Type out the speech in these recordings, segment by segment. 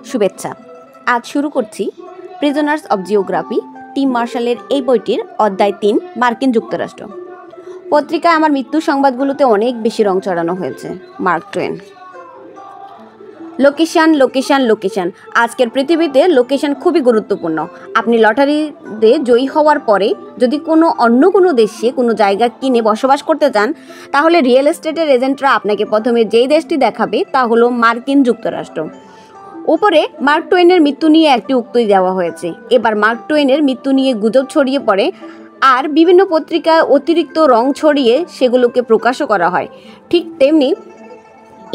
শুভেচ্ছা। আজ শুরু করছি প্রিজনার্স অব জিওগ্রাফি টিম মার্শালের এই বইটির অধ্যায় ৩ মার্কিন যুক্তরাষ্ট্র। পত্রিকায় আমার মৃত্যু সংবাদগুলোতে অনেক বেশি রং চড়ানো হয়েছে। Mark two one. Location location location. আজকের পৃথিবীতে লোকেশন খুবই গুরুত্বপূর্ণ। আপনি লটারিতে জয়ী হওয়ার পরে যদি অন্য কোনো দেশে কোনো জায়গা কিনে বসবাস করতে চান, তাহলে রিয়েল এস্টেটের এজেন্টরা আপনাকে প্রথমে যেই দেশটি দেখাবে তা হলো মার্কিন যুক্তরাষ্ট্র। উপরে মার্ক টোয়েনের মৃত্যু নিয়ে একটি উক্তি দেওয়া হয়েছে। এবার মার্ক টোয়েনের মৃত্যু নিয়ে গুজব ছড়িয়ে পড়ে আর বিভিন্ন পত্রিকায় অতিরিক্ত রং ছড়িয়ে সেগুলোকে প্রকাশও করা হয়। ঠিক তেমনি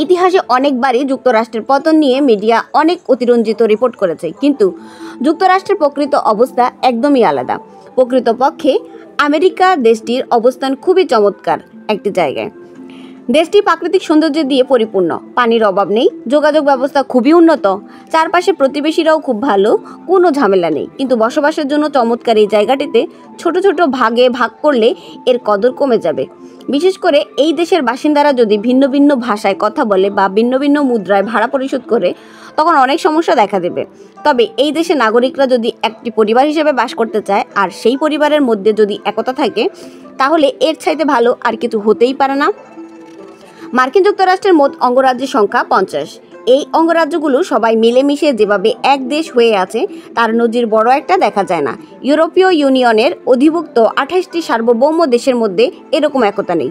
ইতিহাসে অনেকবারই যুক্তরাষ্ট্রের পতন নিয়ে মিডিয়া অনেক অতিরঞ্জিত রিপোর্ট করেছে, কিন্তু যুক্তরাষ্ট্রের প্রকৃত অবস্থা একদমই আলাদা। প্রকৃতপক্ষে আমেরিকা দেশটির অবস্থান খুবই চমৎকার একটি জায়গায়। দেশটি প্রাকৃতিক সৌন্দর্য দিয়ে পরিপূর্ণ, পানির অভাব নেই, যোগাযোগ ব্যবস্থা খুবই উন্নত, চারপাশে প্রতিবেশীরাও খুব ভালো, কোনো ঝামেলা নেই। কিন্তু বসবাসের জন্য চমৎকার এই জায়গাটিতে ছোট ছোট ভাগে ভাগ করলে এর কদর কমে যাবে। বিশেষ করে এই দেশের বাসিন্দারা যদি ভিন্ন ভিন্ন ভাষায় কথা বলে বা ভিন্ন ভিন্ন মুদ্রায় ভাড়া পরিশোধ করে, তখন অনেক সমস্যা দেখা দেবে। তবে এই দেশের নাগরিকরা যদি একটি পরিবার হিসেবে বাস করতে চায় আর সেই পরিবারের মধ্যে যদি একতা থাকে, তাহলে এর চাইতে ভালো আর কিছু হতেই পারে না। মার্কিন যুক্তরাষ্ট্রের মোট অঙ্গরাজ্যের সংখ্যা 50। এই অঙ্গরাজ্যগুলো সবাই মিলেমিশে যেভাবে এক দেশ হয়ে আছে তার নজির বড় একটা দেখা যায় না। ইউরোপীয় ইউনিয়নের অধিভুক্ত 28টি সার্বভৌম দেশের মধ্যে এরকম একতা নেই।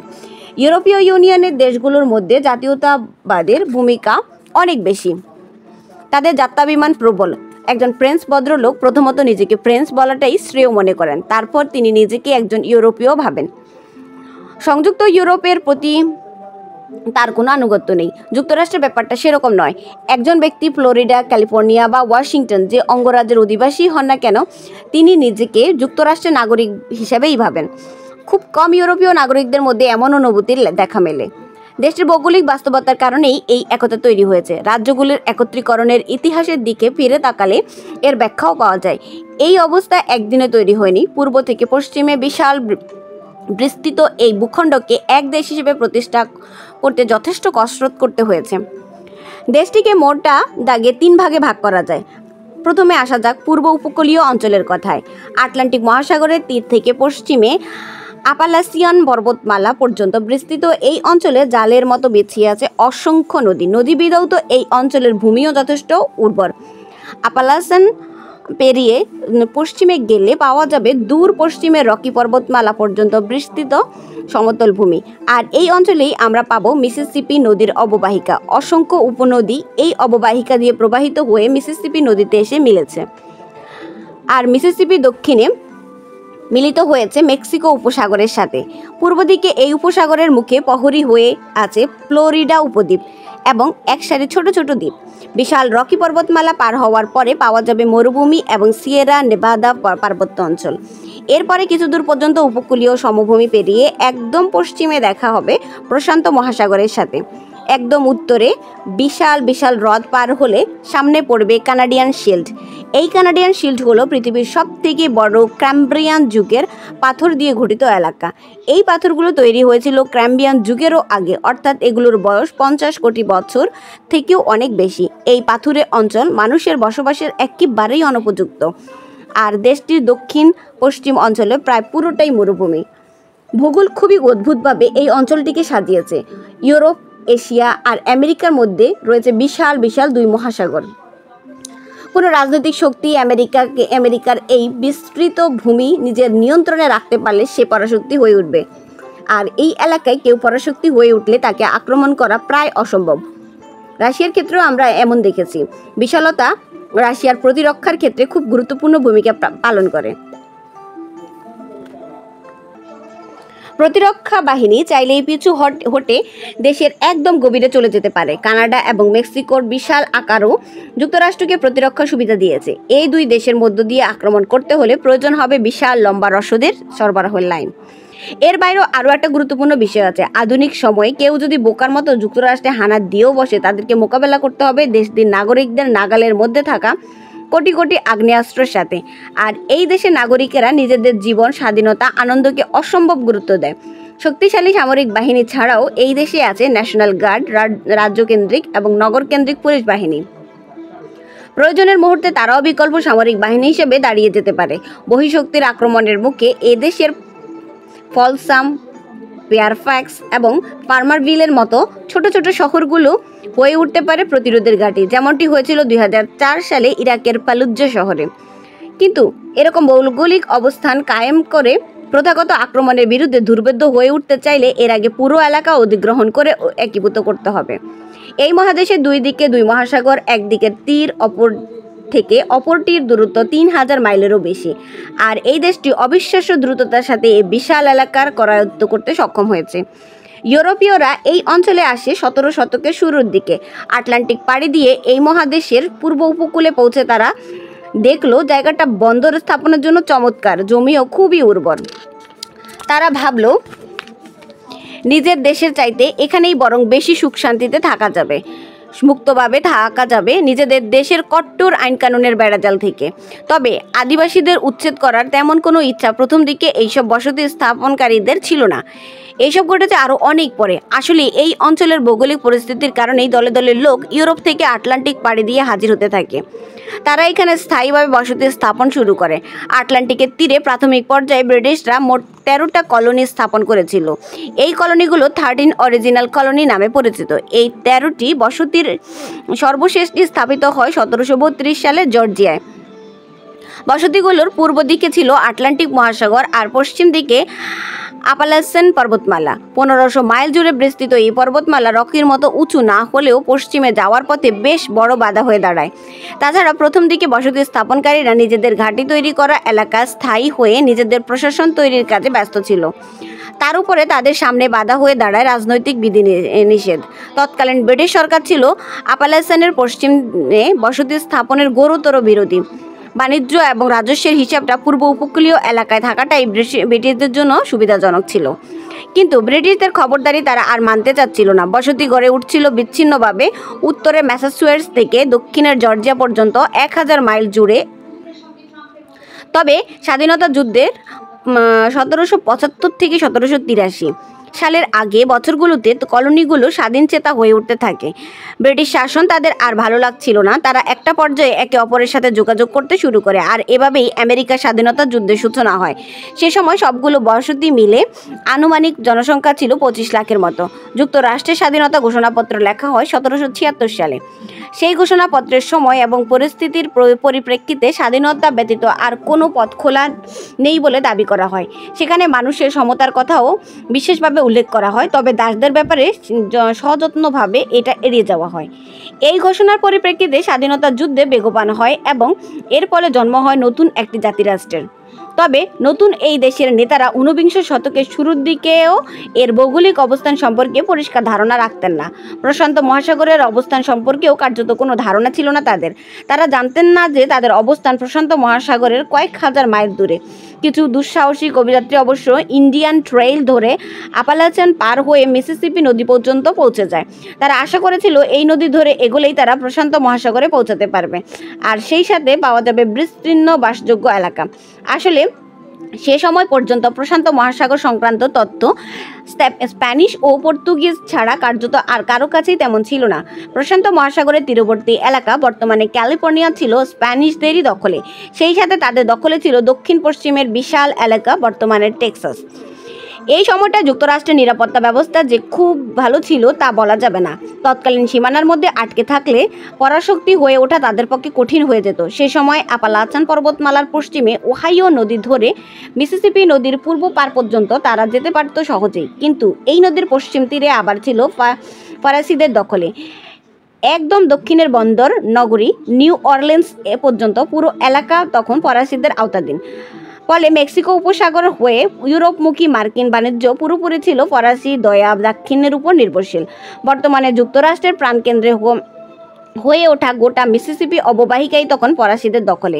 ইউরোপীয় ইউনিয়নের দেশগুলোর মধ্যে জাতীয়তাবাদের ভূমিকা অনেক বেশি। তাদের যাত্রাভিমান প্রবল। একজন ফ্রেঞ্চ ভদ্রলোক প্রথমত নিজেকে ফ্রেঞ্চ বলাটাই শ্রেয় মনে করেন, তারপর তিনি নিজেকে একজন ইউরোপীয় ভাবেন। সংযুক্ত ইউরোপের প্রতি তার কোনো আনুগত্য নেই। যুক্তরাষ্ট্রের ব্যাপারটা সেরকম নয়। একজন ব্যক্তি ফ্লোরিডা, ক্যালিফোর্নিয়া বা ওয়াশিংটন যে অঙ্গরাজ্যের অধিবাসী হন না কেন, তিনি নিজেকে যুক্তরাষ্ট্রের নাগরিক হিসেবেই ভাবেন। খুব কম ইউরোপীয় নাগরিকদের মধ্যে এমন অনুভূতির দেখা মেলে। দেশটির ভৌগোলিক বাস্তবতার কারণেই এই একতা তৈরি হয়েছে। রাজ্যগুলির একত্রীকরণের ইতিহাসের দিকে ফিরে তাকালে এর ব্যাখ্যাও পাওয়া যায়। এই অবস্থা একদিনে তৈরি হয়নি। পূর্ব থেকে পশ্চিমে বিশাল বিস্তৃত এই ভূখণ্ডকে এক দেশ হিসেবে প্রতিষ্ঠা করতে যথেষ্ট কসরত করতে হয়েছে। দেশটিকে মোটা দাগে 3 ভাগে ভাগ করা যায়। প্রথমে আসা যাক পূর্ব উপকূলীয় অঞ্চলের কথায়। আটলান্টিক মহাসাগরের তীর থেকে পশ্চিমে আপালাসিয়ান পর্বতমালা পর্যন্ত বিস্তৃত এই অঞ্চলে জালের মতো বিছিয়ে আছে অসংখ্য নদী। নদীবিধৌত এই অঞ্চলের ভূমিও যথেষ্ট উর্বর। আপালাসিয়ান পেরিয়ে পশ্চিমে গেলে পাওয়া যাবে দূর পশ্চিমে রকি পর্বতমালা পর্যন্ত বিস্তৃত সমতল ভূমি। আর এই অঞ্চলেই আমরা পাবো মিসিসিপি নদীর অববাহিকা। অসংখ্য উপনদী এই অববাহিকা দিয়ে প্রবাহিত হয়ে মিসিসিপি নদীতে এসে মিলেছে। আর মিসিসিপি দক্ষিণে মিলিত হয়েছে মেক্সিকো উপসাগরের সাথে। পূর্ব দিকে এই উপসাগরের মুখে প্রহরী হয়ে আছে ফ্লোরিডা উপদ্বীপ এবং এক সারি ছোট ছোট দ্বীপ। বিশাল রকি পর্বতমালা পার হওয়ার পরে পাওয়া যাবে মরুভূমি এবং সিয়েরা নেভাদা পার্বত্য অঞ্চল। এরপরে কিছু দূর পর্যন্ত উপকূলীয় সমভূমি পেরিয়ে একদম পশ্চিমে দেখা হবে প্রশান্ত মহাসাগরের সাথে। একদম উত্তরে বিশাল বিশাল হ্রদ পার হলে সামনে পড়বে কানাডিয়ান শিল্ড। এই কানাডিয়ান শিল্ড হলো পৃথিবীর সবথেকে বড় ক্যাম্ব্রিয়ান যুগের পাথর দিয়ে গঠিত এলাকা। এই পাথরগুলো তৈরি হয়েছিল ক্যাম্ব্রিয়ান যুগেরও আগে, অর্থাৎ এগুলোর বয়স 50 কোটি বছর থেকেও অনেক বেশি। এই পাথুরে অঞ্চল মানুষের বসবাসের একেবারেই অনুপযুক্ত। আর দেশটির দক্ষিণ পশ্চিম অঞ্চলে প্রায় পুরোটাই মরুভূমি। ভূগোল খুবই অদ্ভুতভাবে এই অঞ্চলটিকে সাজিয়েছে। ইউরোপ, এশিয়া আর আমেরিকার মধ্যে রয়েছে বিশাল বিশাল 2 মহাসাগর। কোনো রাজনৈতিক শক্তি আমেরিকার এই বিস্তৃত ভূমি নিজের নিয়ন্ত্রণে রাখতে পারলে সে পরাশক্তি হয়ে উঠবে। আর এই এলাকায় কেউ পরাশক্তি হয়ে উঠলে তাকে আক্রমণ করা প্রায় অসম্ভব। রাশিয়ার ক্ষেত্রেও আমরা এমন দেখেছি। বিশালতা রাশিয়ার প্রতিরক্ষার ক্ষেত্রে খুব গুরুত্বপূর্ণ ভূমিকা পালন করে। প্রতিরক্ষা বাহিনী চাইলেই পিছু হটে দেশের একদম গভীরে চলে যেতে পারে। কানাডা এবং মেক্সিকোর বিশাল আকারও যুক্তরাষ্ট্রকে প্রতিরক্ষা সুবিধা দিয়েছে। এই 2 দেশের মধ্য দিয়ে আক্রমণ করতে হলে প্রয়োজন হবে বিশাল লম্বা রসদের সরবরাহের লাইন। এর বাইরেও আরও একটা গুরুত্বপূর্ণ বিষয় আছে। আধুনিক সময়ে কেউ যদি বোকার মতো যুক্তরাষ্ট্রে হানা দিয়েও বসে, তাদেরকে মোকাবেলা করতে হবে দেশটির নাগরিকদের নাগালের মধ্যে থাকা কোটি কোটি আগ্নেয়াস্ত্রের সাথে। আর এই দেশের নাগরিকেরা নিজেদের জীবন, স্বাধীনতা, আনন্দকে অসম্ভব গুরুত্ব দেয়। শক্তিশালী সামরিক বাহিনী ছাড়াও এই দেশে আছে ন্যাশনাল গার্ড, রাজ্যকেন্দ্রিক এবং নগরকেন্দ্রিক পুলিশ বাহিনী। প্রয়োজনের মুহূর্তে তারাও বিকল্প সামরিক বাহিনী হিসেবে দাঁড়িয়ে যেতে পারে। বহিঃশক্তির আক্রমণের মুখে এদেশের ফলসাম, ফেয়ারফ্যাক্স এবং ফার্মারভিলের মতো ছোট ছোট শহরগুলো হয়ে উঠতে পারে প্রতিরোধের ঘাঁটি, যেমনটি হয়েছিল 2004 সালে ইরাকের ফালুজ্জা শহরে। কিন্তু এরকম ভৌগোলিক অবস্থান কায়েম করে প্রথাগত আক্রমণের বিরুদ্ধে দুর্ভেদ্য হয়ে উঠতে চাইলে এর আগে পুরো এলাকা অধিগ্রহণ করে একীভূত করতে হবে। এই মহাদেশের দুই দিকে দুই মহাসাগর, একদিকের তীর থেকে অপরটির দূরত্ব 3000 মাইলেরও বেশি, আর এই দেশটি অবিশ্বাস্য দ্রুততার সাথে এই বিশাল এলাকার করায়ত্ত করতে সক্ষম হয়েছে। ইউরোপীয়রা এই অঞ্চলে আসে 17 শতকের শুরুর দিকে। আটলান্টিক পাড়ি দিয়ে এই মহাদেশের পূর্ব উপকূলে পৌঁছে তারা দেখলো জায়গাটা বন্দর স্থাপনের জন্য চমৎকার, জমিও খুবই উর্বর। তারা ভাবলো নিজের দেশের চাইতে এখানেই বরং বেশি সুখ শান্তিতে থাকা যাবে, মুক্তভাবে থাকা যাবে নিজেদের দেশের কট্টর আইনকানুনের বেড়াজাল থেকে। তবে আদিবাসীদের উচ্ছেদ করার তেমন কোনো ইচ্ছা প্রথম দিকে এইসব বসতি স্থাপনকারীদের ছিল না। এইসব ঘটেছে আরও অনেক পরে। আসলে এই অঞ্চলের ভৌগোলিক পরিস্থিতির কারণেই দলে দলে লোক ইউরোপ থেকে আটলান্টিক পাড়ি দিয়ে হাজির হতে থাকে। তারা এখানে স্থায়ীভাবে বসতি স্থাপন শুরু করে। আটলান্টিকের তীরে প্রাথমিক পর্যায়ে ব্রিটিশরা মোট 13টা কলোনি স্থাপন করেছিল। এই কলোনিগুলো 13 অরিজিনাল কলোনি নামে পরিচিত। এই 13টি বসতির সর্বশেষটি স্থাপিত হয় 1732 সালে জর্জিয়ায়। বসতিগুলোর পূর্ব দিকে ছিল আটলান্টিক মহাসাগর আর পশ্চিম দিকে আপালাসিয়ান পর্বতমালা। 1500 মাইল জুড়ে বিস্তৃত এই পর্বতমালা রকির মতো উঁচু না হলেও পশ্চিমে যাওয়ার পথে বেশ বড় বাধা হয়ে দাঁড়ায়। তাছাড়া প্রথম দিকে বসতি স্থাপনকারীরা নিজেদের ঘাঁটি তৈরি করা এলাকা স্থায়ী হয়ে নিজেদের প্রশাসন তৈরির কাজে ব্যস্ত ছিল। তার উপরে তাদের সামনে বাধা হয়ে দাঁড়ায় রাজনৈতিক বিধিনিষেধ। তৎকালীন ব্রিটিশ সরকার ছিল আপালাসিয়ানের পশ্চিমে বসতি স্থাপনের গুরুতর বিরোধী। বাণিজ্য এবং রাজস্বের হিসাবটা পূর্ব উপকূলীয় এলাকায় থাকাটাই ব্রিটিশদের জন্য সুবিধাজনক ছিল। কিন্তু ব্রিটিশদের খবরদারি তারা আর মানতে চাচ্ছিল না। বসতি গড়ে উঠছিল বিচ্ছিন্নভাবে, উত্তরে ম্যাসাচুসেটস থেকে দক্ষিণের জর্জিয়া পর্যন্ত 1000 মাইল জুড়ে। তবে স্বাধীনতা যুদ্ধের 1775 থেকে 1783 সালের আগে বছরগুলোতে কলোনিগুলো স্বাধীনচেতা হয়ে উঠতে থাকে। ব্রিটিশ শাসন তাদের আর ভালো লাগছিল না। তারা একটা পর্যায়ে একে অপরের সাথে যোগাযোগ করতে শুরু করে, আর এভাবেই আমেরিকার স্বাধীনতা যুদ্ধের সূচনা হয়। সে সময় সবগুলো বসতি মিলে আনুমানিক জনসংখ্যা ছিল 25 লাখের মতো। যুক্তরাষ্ট্রের স্বাধীনতা ঘোষণাপত্র লেখা হয় 1776 সালে। সেই ঘোষণাপত্রের সময় এবং পরিস্থিতির পরিপ্রেক্ষিতে স্বাধীনতা ব্যতীত আর কোনো পথ খোলা নেই বলে দাবি করা হয়। সেখানে মানুষের সমতার কথাও বিশেষভাবে উল্লেখ করা হয়, তবে দাসদের ব্যাপারে সযত্নভাবে এটা এড়িয়ে যাওয়া হয়। এই ঘোষণার পরিপ্রেক্ষিতে স্বাধীনতা যুদ্ধে বেগবান হয় এবং এর ফলে জন্ম হয় নতুন একটি জাতিরাষ্ট্রের। তবে নতুন এই দেশের নেতারা 19বিংশ শতকের শুরুর দিকেও এর ভৌগোলিক অবস্থান সম্পর্কে পরিষ্কার ধারণা রাখতেন না। প্রশান্ত মহাসাগরের অবস্থান সম্পর্কেও কার্যত কোনো ধারণা ছিল না তাদের। তারা জানতেন না যে তাদের অবস্থান প্রশান্ত মহাসাগরের কয়েক হাজার মাইল দূরে। কিছু দুঃসাহসিক অভিযাত্রী অবশ্য ইন্ডিয়ান ট্রেইল ধরে আপালাচিয়ান পার হয়ে মিসিসিপি নদী পর্যন্ত পৌঁছে যায়। তারা আশা করেছিল এই নদী ধরে এগোলেই তারা প্রশান্ত মহাসাগরে পৌঁছাতে পারবে, আর সেই সাথে পাওয়া যাবে বিস্তীর্ণ বাসযোগ্য এলাকা। আসলে সে সময় পর্যন্ত প্রশান্ত মহাসাগর সংক্রান্ত তথ্য স্প্যানিশ ও পর্তুগিজ ছাড়া কার্যত আর কারো কাছেই তেমন ছিল না। প্রশান্ত মহাসাগরের তীরবর্তী এলাকা, বর্তমানে ক্যালিফোর্নিয়া, ছিল স্প্যানিশদেরই দখলে। সেই সাথে তাদের দখলে ছিল দক্ষিণ পশ্চিমের বিশাল এলাকা, বর্তমানে টেক্সাস। এই সময়টা যুক্তরাষ্ট্রের নিরাপত্তা ব্যবস্থা যে খুব ভালো ছিল তা বলা যাবে না। তৎকালীন সীমানার মধ্যে আটকে থাকলে পরাশক্তি হয়ে ওঠা তাদের পক্ষে কঠিন হয়ে যেত। সে সময় আপালাচান পর্বতমালার পশ্চিমে ওহাইও নদী ধরে মিসিসিপি নদীর পূর্ব পার পর্যন্ত তারা যেতে পারত সহজেই। কিন্তু এই নদীর পশ্চিম তীরে আবার ছিল ফরাসিদের দখলে। একদম দক্ষিণের বন্দর নগরী নিউ অরলিন্স এ পর্যন্ত পুরো এলাকা তখন ফরাসিদের আওতাধীন। ফলে মেক্সিকো উপসাগর হয়ে ইউরোপমুখী মার্কিন বাণিজ্য পুরোপুরি ছিল ফরাসি দয়া দাক্ষিণ্যের উপর নির্ভরশীল। বর্তমানে যুক্তরাষ্ট্রের প্রাণকেন্দ্রে হয়ে ওঠা গোটা মিসিসিপি অববাহিকাই তখন ফরাসিদের দখলে।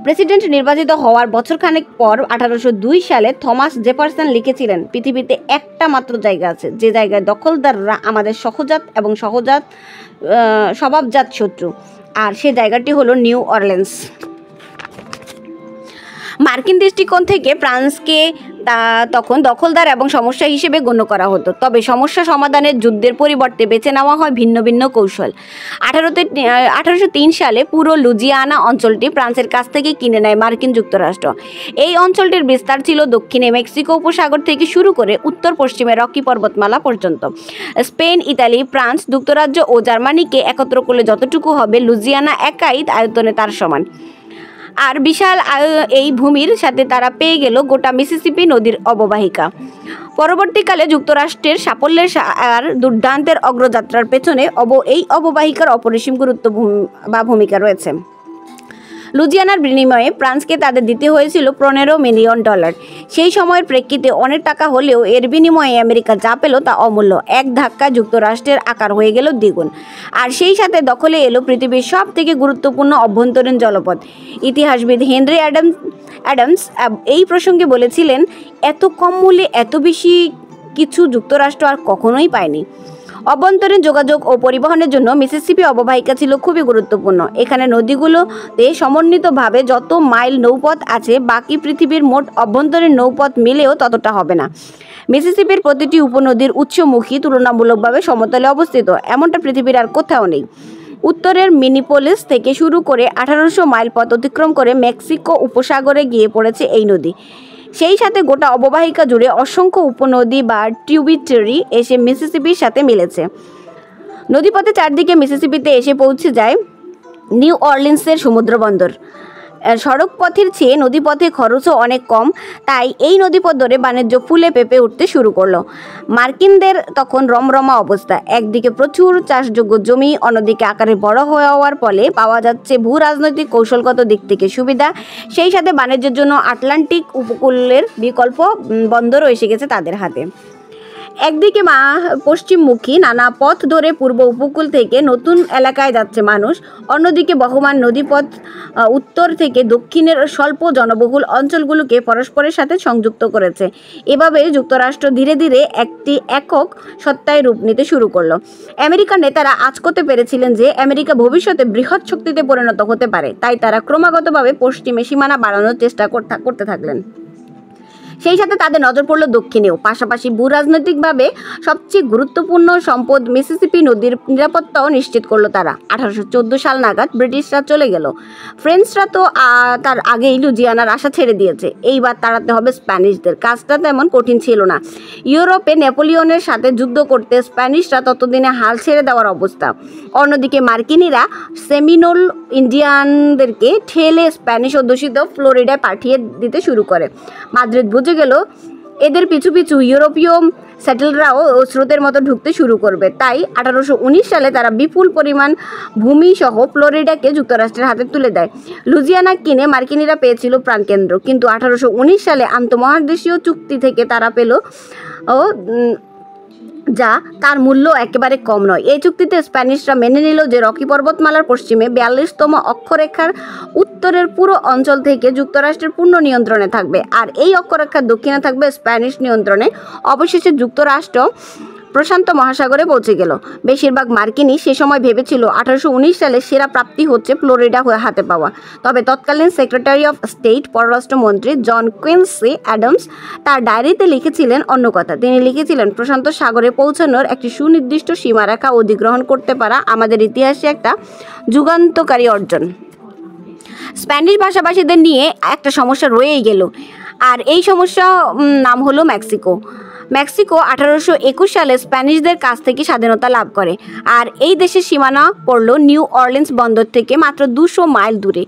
প্রেসিডেন্ট নির্বাচিত হওয়ার বছরখানেক পর 1802 সালে থমাস জেফারসন লিখেছিলেন, পৃথিবীতে একটা মাত্র জায়গা আছে যে জায়গায় দখলদাররা আমাদের সহজাত এবং স্বভাবজাত শত্রু, আর সে জায়গাটি হলো নিউ অরলিন্স। মার্কিন দৃষ্টিকোণ থেকে ফ্রান্সকে তা তখন দখলদার এবং সমস্যা হিসেবে গণ্য করা হতো। তবে সমস্যা সমাধানের যুদ্ধের পরিবর্তে বেছে নেওয়া হয় ভিন্ন ভিন্ন কৌশল। 1803 সালে পুরো লুজিয়ানা অঞ্চলটি ফ্রান্সের কাছ থেকে কিনে নেয় মার্কিন যুক্তরাষ্ট্র। এই অঞ্চলটির বিস্তার ছিল দক্ষিণে মেক্সিকো উপসাগর থেকে শুরু করে উত্তর পশ্চিমে রকি পর্বতমালা পর্যন্ত। স্পেন, ইতালি, ফ্রান্স, যুক্তরাজ্য ও জার্মানিকে একত্র করলে যতটুকু হবে লুজিয়ানা একাই আয়তনে তার সমান। আর বিশাল এই ভূমির সাথে তারা পেয়ে গেল গোটা মিসিসিপি নদীর অববাহিকা। পরবর্তীকালে যুক্তরাষ্ট্রের সাফল্যের আর দুর্দান্তের অগ্রযাত্রার পেছনে এই অববাহিকার অপরিসীম গুরুত্ব বা ভূমিকা রয়েছে। লুজিয়ানার বিনিময়ে ফ্রান্সকে তাদের দিতে হয়েছিল $15 মিলিয়ন। সেই সময়ের প্রেক্ষিতে অনেক টাকা হলেও এর বিনিময়ে আমেরিকা যা পেল তা অমূল্য। এক ধাক্কা যুক্তরাষ্ট্রের আকার হয়ে গেল দ্বিগুণ। আর সেই সাথে দখলে এলো পৃথিবীর সব থেকে গুরুত্বপূর্ণ অভ্যন্তরীণ জলপথ। ইতিহাসবিদ হেনরি অ্যাডামস এই প্রসঙ্গে বলেছিলেন, এত কম মূল্যে এত বেশি কিছু যুক্তরাষ্ট্র আর কখনোই পায়নি। অভ্যন্তরীণ যোগাযোগ ও পরিবহনের জন্য মিসিসিপি অববাহিকা ছিল খুবই গুরুত্বপূর্ণ। এখানে নদীগুলোতে সমন্বিতভাবে যত মাইল নৌপথ আছে, বাকি পৃথিবীর মোট অভ্যন্তরীণ নৌপথ মিলেও ততটা হবে না। মিসিসিপির প্রতিটি উপনদীর উৎসমুখী তুলনামূলকভাবে সমতলে অবস্থিত, এমনটা পৃথিবীর আর কোথাও নেই। উত্তরের মিনিপোলিস থেকে শুরু করে 1800 মাইল পথ অতিক্রম করে মেক্সিকো উপসাগরে গিয়ে পড়েছে এই নদী। সেই সাথে গোটা অববাহিকা জুড়ে অসংখ্য উপনদী বা টিউবিটারি এসে মিসিসিপির সাথে মিলেছে। নদীপথে চারদিকে মিসিসিপিতে এসে পৌঁছে যায় নিউ অরলিন্সের সমুদ্র বন্দর। সড়ক পথের চেয়ে নদীপথে খরচও অনেক কম, তাই এই নদীপথ ধরে বাণিজ্য ফুলে পেঁপে উঠতে শুরু করলো। মার্কিনদের তখন রমরমা অবস্থা। একদিকে প্রচুর চাষযোগ্য জমি, অন্যদিকে আকারে বড় হওয়ার ফলে পাওয়া যাচ্ছে ভূ রাজনৈতিক কৌশলগত দিক থেকে সুবিধা। সেই সাথে বাণিজ্যের জন্য আটলান্টিক উপকূলের বিকল্প বন্দরও এসে গেছে তাদের হাতে। একদিকে পশ্চিমমুখী নানা পথ ধরে পূর্ব উপকূল থেকে নতুন এলাকায় যাচ্ছে মানুষ, অন্যদিকে বহমান নদীপথ উত্তর থেকে দক্ষিণের স্বল্প জনবহুল অঞ্চলগুলোকে পরস্পরের সাথে সংযুক্ত করেছে। এভাবে যুক্তরাষ্ট্র ধীরে ধীরে একটি একক সত্তায় রূপ নিতে শুরু করলো। আমেরিকার নেতারা আঁচ করতে পেরেছিলেন যে আমেরিকা ভবিষ্যতে বৃহৎ শক্তিতে পরিণত হতে পারে, তাই তারা ক্রমাগতভাবে পশ্চিমে সীমানা বাড়ানোর চেষ্টা করতে থাকলেন। সেই সাথে তাদের নজর পড়ল দক্ষিণেও। পাশাপাশি ভূরাজনৈতিকভাবে সবচেয়ে গুরুত্বপূর্ণ সম্পদ মিসিসিপি নদীর নিরাপত্তাও নিশ্চিত করলো তারা। 1814 সাল নাগাদ ব্রিটিশরা চলে গেল। ফ্রেঞ্চরা তো তার আগেই লুজিয়ানার আশা ছেড়ে দিয়েছে। এইবার তাড়াতে হবে স্প্যানিশদের। কাজটা তেমন কঠিন ছিল না। ইউরোপে নেপোলিয়নের সাথে যুদ্ধ করতে স্প্যানিশরা ততদিনে হাল ছেড়ে দেওয়ার অবস্থা। অন্যদিকে মার্কিনিরা সেমিনোল ইন্ডিয়ানদেরকে ঠেলে স্প্যানিশ অধ্যুষিত ফ্লোরিডায় পাঠিয়ে দিতে শুরু করে। মাদ্রিদ বুঝে গেল এদের পিছু পিছু ইউরোপীয় সেটেলরাও স্রোতের মতো ঢুকতে শুরু করবে। তাই 1819 সালে তারা বিপুল পরিমাণ ভূমি সহ ফ্লোরিডাকে যুক্তরাষ্ট্রের হাতে তুলে দেয়। লুজিয়ানা কিনে মার্কিনিরা পেয়েছিল প্রাণকেন্দ্র, কিন্তু 1819 সালে আন্তঃমহাদেশীয় চুক্তি থেকে তারা পেল যা তার মূল্য একেবারে কম নয়। এই চুক্তিতে স্প্যানিশরা মেনে নিল যে রকি পর্বতমালার পশ্চিমে 42তম অক্ষরেখার উত্তরের পুরো অঞ্চল থেকে যুক্তরাষ্ট্রের পূর্ণ নিয়ন্ত্রণে থাকবে, আর এই অক্ষরেখার দক্ষিণে থাকবে স্প্যানিশ নিয়ন্ত্রণে। অবশেষে যুক্তরাষ্ট্র প্রশান্ত মহাসাগরে পৌঁছে গেল। বেশিরভাগ মার্কিনই সে সময় ভেবেছিল 1819 সালে সেরা প্রাপ্তি হচ্ছে ফ্লোরিডা হাতে পাওয়া। তবে তৎকালীন সেক্রেটারি অফ স্টেট পররাষ্ট্রমন্ত্রী জন কুইন্সি অ্যাডামস তার ডায়েরিতে লিখেছিলেন অন্য কথা। তিনি লিখেছিলেন, প্রশান্ত সাগরে পৌঁছানোর একটি সুনির্দিষ্ট সীমারেখা অধিগ্রহণ করতে পারা আমাদের ইতিহাসে একটা যুগান্তকারী অর্জন। স্প্যানিশ ভাষাভাষীদের নিয়ে একটা সমস্যা রয়েই গেল, আর এই সমস্যা নাম হলো মেক্সিকো। 1821 সালে স্প্যানিশদের কাছ থেকে স্বাধীনতা লাভ করে, আর এই দেশের সীমানা পড়ল নিউ অরলিন্স বন্দর থেকে মাত্র 200 মাইল দূরে।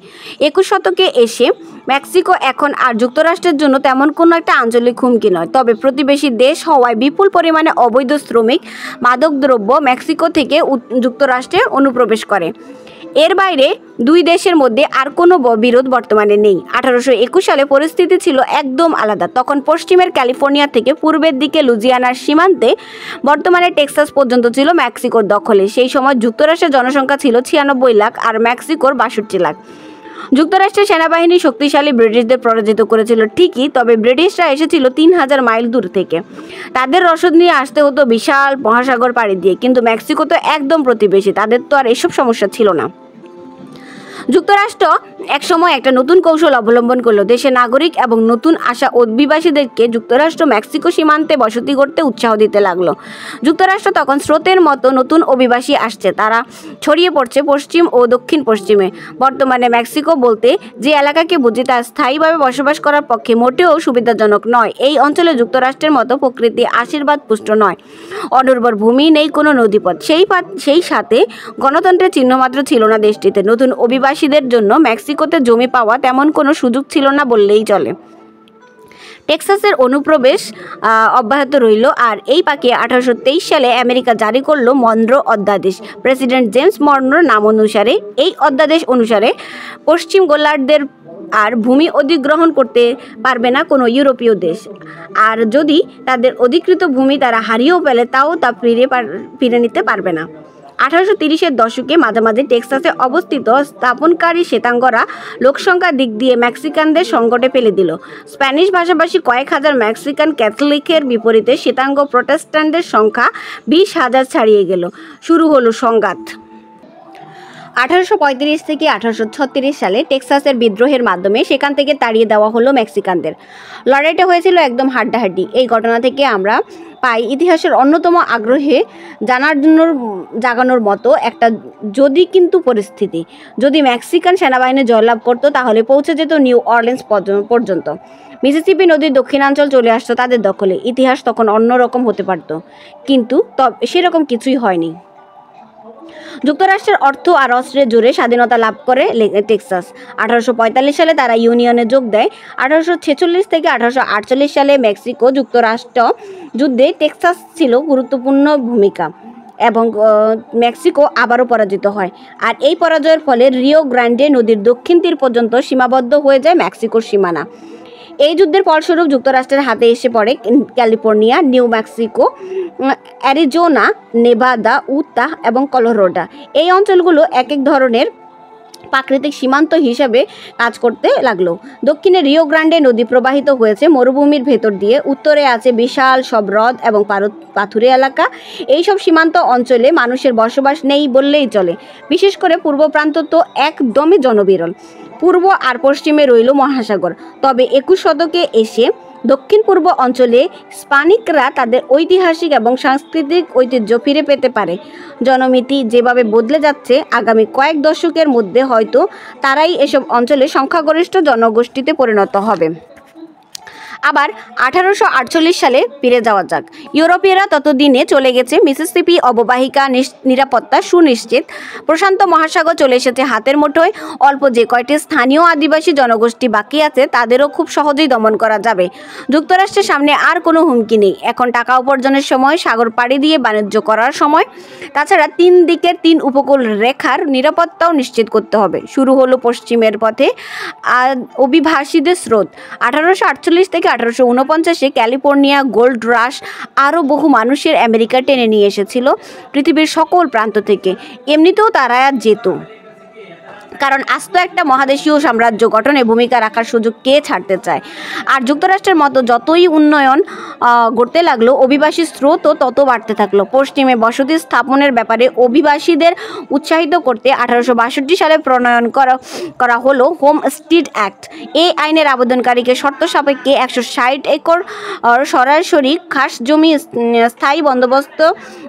21 শতকে এসে মেক্সিকো এখন আর যুক্তরাষ্ট্রের জন্য তেমন কোনো একটা আঞ্চলিক হুমকি নয়। তবে প্রতিবেশী দেশ হওয়ায় বিপুল পরিমাণে অবৈধ শ্রমিক, মাদকদ্রব্য মেক্সিকো থেকে যুক্তরাষ্ট্রে অনুপ্রবেশ করে। এর বাইরে দুই দেশের মধ্যে আর কোনো বিরোধ বর্তমানে নেই। 1821 সালে পরিস্থিতি ছিল একদম আলাদা। তখন পশ্চিমের ক্যালিফোর্নিয়া থেকে পূর্বের দিকে লুজিয়ানার সীমান্তে বর্তমানে টেক্সাস পর্যন্ত ছিল মেক্সিকোর দখলে। সেই সময় যুক্তরাষ্ট্রের জনসংখ্যা ছিল 96 লাখ আর মেক্সিকোর 62 লাখ। যুক্তরাষ্ট্রের সেনাবাহিনী শক্তিশালী ব্রিটিশদের পরাজিত করেছিল ঠিকই, তবে ব্রিটিশরা এসেছিল 3000 মাইল দূর থেকে। তাদের রসদ নিয়ে আসতে হতো বিশাল মহাসাগর পাড়ি দিয়ে, কিন্তু মেক্সিকো তো একদম প্রতিবেশী, তাদের তো আর এসব সমস্যা ছিল না। যুক্তরাষ্ট্র একসময় একটা নতুন কৌশল অবলম্বন করলো। দেশের নাগরিক এবং নতুন আসা অভিবাসীদেরকে যুক্তরাষ্ট্র মেক্সিকো সীমান্তে বসতি করতে উৎসাহ দিতে লাগলো। যুক্তরাষ্ট্র তখন স্রোতের মতো নতুন অভিবাসী আসছে, তারা ছড়িয়ে পড়ছে পশ্চিম ও দক্ষিণ পশ্চিমে। বর্তমানে মেক্সিকো বলতে যে এলাকাকে বুঝি তা স্থায়ীভাবে বসবাস করার পক্ষে মোটেও সুবিধাজনক নয়। এই অঞ্চলে যুক্তরাষ্ট্রের মতো প্রকৃতি আশীর্বাদ পুষ্ট নয়, অনুর্বর ভূমি, নেই কোনো নদীপথ, সেই সাথে গণতন্ত্রের চিহ্নমাত্র ছিল না দেশটিতে। নতুন অভিবাসীদের জন্য মেক্সিকোতে জমি পাওয়া তেমন কোনো সুযোগ ছিল না বললেই চলে। টেক্সাসের অনুপ্রবেশ অব্যাহত রইল, আর এই পাকে 1823 সালে আমেরিকা জারি করলো মনরো অধ্যাদেশ। প্রেসিডেন্ট জেমস মনরোর নাম অনুসারে এই অধ্যাদেশ অনুসারে পশ্চিম গোলার্ধের আর ভূমি অধিগ্রহণ করতে পারবে না কোনো ইউরোপীয় দেশ, আর যদি তাদের অধিকৃত ভূমি তারা হারিয়েও ফেলে তাও তা ফিরে নিতে পারবে না। 1830-এর দশকে মাঝামাঝি টেক্সাসে অবস্থিত স্থাপনকারী শ্বেতাঙ্গরা লোকসংখ্যার দিক দিয়ে মেক্সিকানদের সংকটে ফেলে দিল। স্প্যানিশ ভাষাভাষী কয়েক হাজার মেক্সিকান ক্যাথলিকের বিপরীতে শ্বেতাঙ্গ প্রটেস্ট্যান্টদের সংখ্যা 20,000 ছাড়িয়ে গেল। শুরু হলো সংঘাত। 1835 থেকে 1836 সালে টেক্সাসের বিদ্রোহের মাধ্যমে সেখান থেকে তাড়িয়ে দেওয়া হলো মেক্সিকানদের। লড়াইটা হয়েছিল একদম হাড্ডাহাড্ডি। এই ঘটনা থেকে আমরা পাই ইতিহাসের অন্যতম আগ্রহে জাগানোর মতো একটা যদি কিন্তু পরিস্থিতি। যদি মেক্সিকান সেনাবাহিনী জয়লাভ করতো তাহলে পৌঁছে যেত নিউ অরলিন্স পর্যন্ত। মিসিসিপি নদীর দক্ষিণাঞ্চল চলে আসতো তাদের দখলে। ইতিহাস তখন অন্যরকম হতে পারত, কিন্তু সেরকম কিছুই হয়নি। যুক্তরাষ্ট্রের অর্থ আর অস্ত্রের জোরে স্বাধীনতা লাভ করে টেক্সাস। 1845 সালে তারা ইউনিয়নে যোগ দেয়। 1846 থেকে 1848 সালে মেক্সিকো যুক্তরাষ্ট্র যুদ্ধে টেক্সাস ছিল গুরুত্বপূর্ণ ভূমিকা, এবং মেক্সিকো আবারও পরাজিত হয়। আর এই পরাজয়ের ফলে রিও গ্র্যান্ডে নদীর দক্ষিণ তীর পর্যন্ত সীমাবদ্ধ হয়ে যায় মেক্সিকোর সীমানা। এই যুদ্ধের ফলস্বরূপ যুক্তরাষ্ট্রের হাতে এসে পড়ে California, new Mexico, Arizona, Nevada, Utah এবং কলোরাডো। এই অঞ্চলগুলো এক এক ধরনের প্রাকৃতিক সীমান্ত হিসাবে কাজ করতে লাগলো। দক্ষিণে রিও গ্রান্ডে নদী প্রবাহিত হয়েছে মরুভূমির ভেতর দিয়ে, উত্তরে আছে বিশাল সব হ্রদ এবং পাথুরে এলাকা। এইসব সীমান্ত অঞ্চলে মানুষের বসবাস নেই বললেই চলে। বিশেষ করে পূর্ব প্রান্ত তো একদমই জনবিরল। পূর্ব আর পশ্চিমে রইল মহাসাগর। তবে 21 শতকে এসে দক্ষিণ পূর্ব অঞ্চলে স্পানিকরা তাদের ঐতিহাসিক এবং সাংস্কৃতিক ঐতিহ্য ফিরে পেতে পারে। জনমিতি যেভাবে বদলে যাচ্ছে, আগামী কয়েক দশকের মধ্যে হয়তো তারাই এসব অঞ্চলে সংখ্যাগরিষ্ঠ জনগোষ্ঠীতে পরিণত হবে। আবার 1848 সালে ফিরে যাওয়া যাক। ইউরোপীয়রা ততদিনে চলে গেছে, মিসিসিপি অববাহিকা নিরাপত্তা সুনিশ্চিত, প্রশান্ত মহাসাগর চলে এসেছে হাতের মুঠোয়। অল্প যে কয়টি স্থানীয় আদিবাসী জনগোষ্ঠী বাকি আছে তাদেরও খুব সহজেই দমন করা যাবে। যুক্তরাষ্ট্রের সামনে আর কোনো হুমকি নেই। এখন টাকা উপার্জনের সময়, সাগর পাড়ি দিয়ে বাণিজ্য করার সময়। তাছাড়া 3 দিকের 3 উপকূল রেখার নিরাপত্তাও নিশ্চিত করতে হবে। শুরু হলো পশ্চিমের পথে অভিবাসীদের স্রোত। 1848 থেকে 1849-এ ক্যালিফোর্নিয়া গোল্ড রাশ আরও বহু মানুষের আমেরিকা টেনে নিয়ে এসেছিল পৃথিবীর সকল প্রান্ত থেকে। এমনিতেও তারা যেত, কারণ আস্ত একটা মহাদেশীয় সাম্রাজ্য গঠনে ভূমিকা রাখার সুযোগ কে ছাড়তে চায়। আর যুক্তরাষ্ট্রের মতো যতই উন্নয়ন ঘটতে লাগলো, অভিবাসী স্রোতও তত বাড়তে থাকলো। পশ্চিমে বসতি স্থাপনের ব্যাপারে অভিবাসীদের উৎসাহিত করতে 1862 সালে প্রণয়ন করা হলো হোম স্টেট অ্যাক্ট। এই আইনের আবেদনকারীকে শর্ত সাপেক্ষে 160 একর সরাসরি খাস জমি স্থায়ী বন্দোবস্ত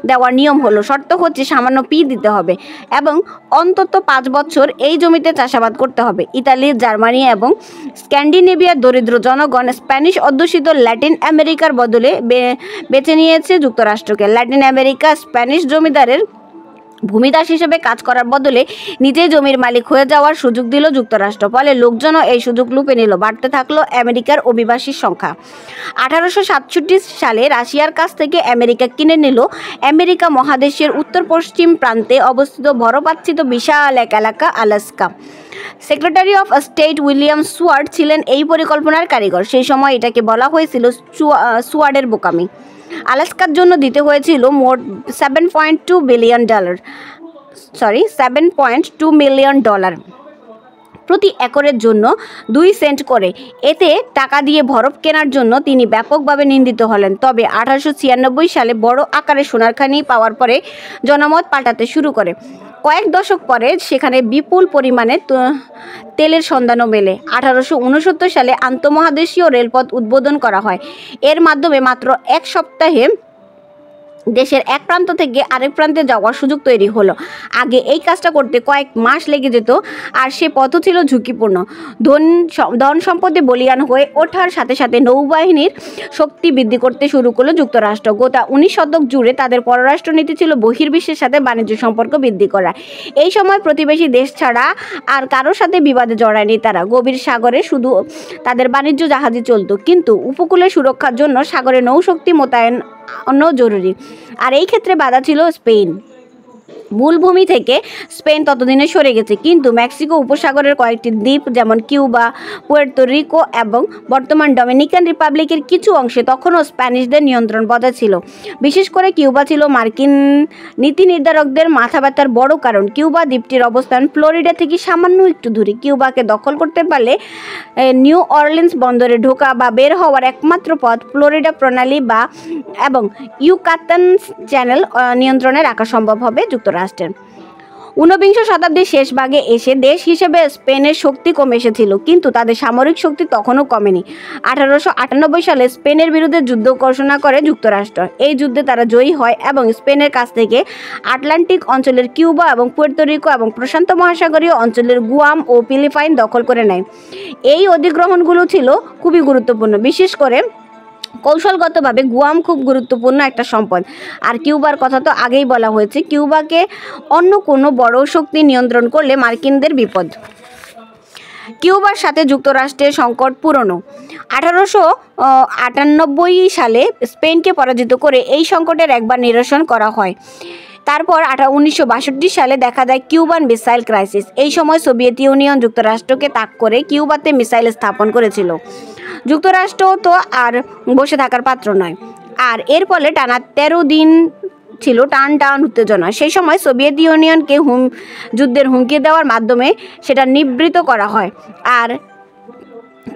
দেওয়ার নিয়ম হলো। শর্ত হচ্ছে সামান্য ফি দিতে হবে এবং অন্তত 5 বছর এই জমিতে চাষাবাদ করতে হবে। ইতালি, জার্মানি এবং স্ক্যান্ডিনেভিয়ার দরিদ্র জনগণ স্প্যানিশ অধ্যুষিত ল্যাটিন আমেরিকার বদলে বেছে নিয়েছে যুক্তরাষ্ট্রকে। ল্যাটিন আমেরিকা স্প্যানিশ জমিদারের ভূমিদাস হিসেবে কাজ করার বদলে নিজেই জমির মালিক হয়ে যাওয়ার সুযোগ দিল যুক্তরাষ্ট্র। ফলে লোকজনও এই সুযোগ লুপে নিল। বাড়তে থাকলো আমেরিকার অভিবাসীর সংখ্যা। 1867 সালে রাশিয়ার কাছ থেকে আমেরিকা কিনে নিল আমেরিকা মহাদেশের উত্তর পশ্চিম প্রান্তে অবস্থিত বরফাচ্ছাদিত বিশাল এক এলাকা Alaska. Secretary of state William Seward ছিলেন এই পরিকল্পনার কারিগর। সেই সময় এটাকে বলা হয়েছিল সুয়ার্ডের বোকামি। আলাস্কার জন্য দিতে হয়েছিল মোট $7.2 মিলিয়ন প্রতি একরের জন্য 2 সেন্ট করে। এতে টাকা দিয়ে বরফ কেনার জন্য তিনি ব্যাপকভাবে নিন্দিত হলেন। তবে 1896 সালে বড় আকারে সোনার খনি পাওয়ার পরে জনমত পাল্টাতে শুরু করে। কয়েক দশক পরে সেখানে বিপুল পরিমাণে তেলের সন্ধানও মেলে। 1869 সালে আন্তঃমহাদেশীয় রেলপথ উদ্বোধন করা হয়। এর মাধ্যমে মাত্র এক সপ্তাহে দেশের এক প্রান্ত থেকে আরেক প্রান্তে যাওয়ার সুযোগ তৈরি হলো। আগে এই কাজটা করতে কয়েক মাস লেগে যেত, আর সে পথও ছিল ঝুঁকিপূর্ণ। ধন সম্পদে বলীয়ান হয়ে ওঠার সাথে সাথে নৌবাহিনীর শক্তি বৃদ্ধি করতে শুরু করলো যুক্তরাষ্ট্র। গোটা 19 শতক জুড়ে তাদের পররাষ্ট্রনীতি ছিল বহির্বিশ্বের সাথে বাণিজ্য সম্পর্ক বৃদ্ধি করা। এই সময় প্রতিবেশী দেশ ছাড়া আর কারোর সাথে বিবাদে জড়ায়নি তারা। গভীর সাগরে শুধু তাদের বাণিজ্য জাহাজই চলত, কিন্তু উপকূলের সুরক্ষার জন্য সাগরে নৌশক্তি মোতায়েন জরুরি। আর এই ক্ষেত্রে বাধা ছিল স্পেন। মূলভূমি থেকে স্পেন ততদিনে সরে গেছে, কিন্তু মেক্সিকো উপসাগরের কয়েকটি দ্বীপ যেমন কিউবা, পুয়ের্তো রিকো এবং বর্তমান ডমিনিকান রিপাবলিকের কিছু অংশে তখনও স্প্যানিশদের নিয়ন্ত্রণ বজায় ছিল। বিশেষ করে কিউবা ছিল মার্কিন নীতি নির্ধারকদের মাথা ব্যথার বড় কারণ। কিউবা দ্বীপটির অবস্থান ফ্লোরিডা থেকে সামান্য একটু দূরে। কিউবাকে দখল করতে পারলে নিউ অরলিন্স বন্দরে ঢোকা বা বের হওয়ার একমাত্র পথ ফ্লোরিডা প্রণালী এবং ইউকাতান চ্যানেল নিয়ন্ত্রণে রাখা সম্ভব হবে যুক্তরাষ্ট্রের। 19 শতাব্দীর শেষ ভাগে এসে দেশ হিসেবে স্পেনের শক্তি কমে এসেছিল, কিন্তু তাদের সামরিক শক্তি তখনও কমেনি। 1898 সালে স্পেনের বিরুদ্ধে যুদ্ধ ঘোষণা করে যুক্তরাষ্ট্র। এই যুদ্ধে তারা জয়ী হয় এবং স্পেনের কাছ থেকে আটলান্টিক অঞ্চলের কিউবা এবং পুয়ের্তো রিকো এবং প্রশান্ত মহাসাগরীয় অঞ্চলের গুয়াম ও ফিলিপাইন দখল করে নেয়। এই অধিগ্রহণগুলো ছিল খুবই গুরুত্বপূর্ণ। বিশেষ করে কৌশলগতভাবে গুয়াম খুব গুরুত্বপূর্ণ একটা সম্পদ। আর কিউবার কথা তো আগেই বলা হয়েছে। কিউবাকে অন্য কোনো বড় শক্তি নিয়ন্ত্রণ করলে মার্কিনদের বিপদ। কিউবার সাথে যুক্তরাষ্ট্রের সংকট পুরনো। 1898 সালে স্পেনকে পরাজিত করে এই সংকটের একবার নিরসন করা হয়। তারপর 1962 সালে দেখা দেয় কিউবান মিসাইল ক্রাইসিস। এই সময় সোভিয়েত ইউনিয়ন যুক্তরাষ্ট্রকে তাক করে কিউবাতে মিসাইল স্থাপন করেছিল। যুক্তরাষ্ট্র তো আর বসে থাকার পাত্র নয়। আর এর ফলে টানা 13 দিন ছিল টান উত্তেজনা। সেই সময় সোভিয়েত ইউনিয়নকে যুদ্ধের হুমকি দেওয়ার মাধ্যমে সেটা নিবৃত করা হয়। আর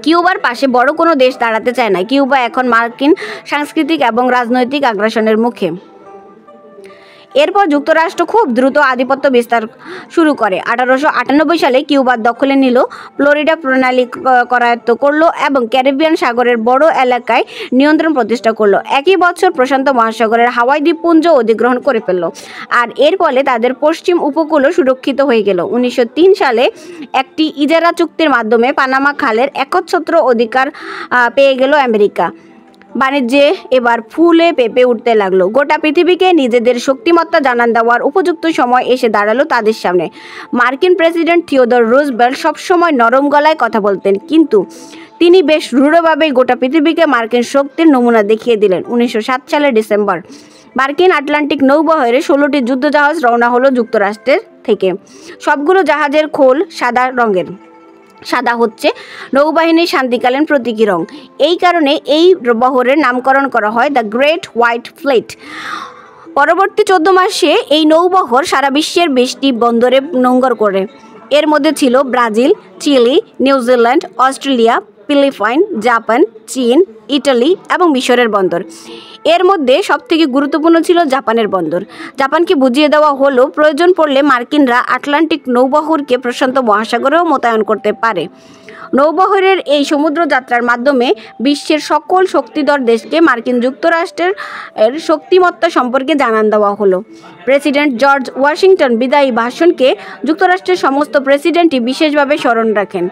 কিউবার পাশে বড় কোনো দেশ দাঁড়াতে চায় না। কিউবা এখন মার্কিন সাংস্কৃতিক এবং রাজনৈতিক আগ্রাসনের মুখে। এরপর যুক্তরাষ্ট্র খুব দ্রুত আধিপত্য বিস্তার শুরু করে। 1898 সালে কিউবার দখলে নিল, ফ্লোরিডা প্রণালী করায়ত্ত করলো এবং ক্যারিবিয়ান সাগরের বড় এলাকায় নিয়ন্ত্রণ প্রতিষ্ঠা করলো। একই বছর প্রশান্ত মহাসাগরের হাওয়াই দ্বীপপুঞ্জ অধিগ্রহণ করে ফেলল। আর এর ফলে তাদের পশ্চিম উপকূলও সুরক্ষিত হয়ে গেল। 1903 সালে একটি ইজারা চুক্তির মাধ্যমে পানামা খালের একচ্ছত্র অধিকার পেয়ে গেল আমেরিকা। বাণিজ্যে এবার ফুলে পেঁপে উঠতে লাগলো। গোটা পৃথিবীকে নিজেদের শক্তিমত্তা জানান দেওয়ার উপযুক্ত সময় এসে দাঁড়ালো তাদের সামনে। মার্কিন প্রেসিডেন্ট থিওডর রুজভেল্ট সবসময় নরম গলায় কথা বলতেন, কিন্তু তিনি বেশ রূঢ়ভাবে গোটা পৃথিবীকে মার্কিন শক্তির নমুনা দেখিয়ে দিলেন। 1907 সালের ডিসেম্বর মার্কিন আটলান্টিক নৌবহরে 16টি যুদ্ধজাহাজ রওনা হলো যুক্তরাষ্ট্রের থেকে। সবগুলো জাহাজের খোল সাদা রঙের। সাদা হচ্ছে নৌবাহিনীর শান্তিকালীন প্রতীকী রং। এই কারণে এই বহরের নামকরণ করা হয় দ্য গ্রেট হোয়াইট ফ্লিট। পরবর্তী 14 মাসে এই নৌবহর সারা বিশ্বের 20টি বন্দরে নোঙ্গর করে। এর মধ্যে ছিল Brazil, Chile, New Zealand, Australia, Philippines, Japan, চীন, ইটালি এবং মিশরের বন্দর। এর মধ্যে সবথেকে গুরুত্বপূর্ণ ছিল জাপানের বন্দর। জাপানকে বুঝিয়ে দেওয়া হলো প্রয়োজন পড়লে মার্কিনরা আটলান্টিক নৌবহরকে প্রশান্ত মহাসাগরেও মোতায়েন করতে পারে। নৌবহরের এই সমুদ্র যাত্রার মাধ্যমে বিশ্বের সকল শক্তিধর দেশকে মার্কিন যুক্তরাষ্ট্রের শক্তিমত্তা সম্পর্কে জানান দেওয়া হলো। প্রেসিডেন্ট জর্জ ওয়াশিংটন বিদায়ী ভাষণকে যুক্তরাষ্ট্রের সমস্ত প্রেসিডেন্টই বিশেষভাবে স্মরণ রাখেন।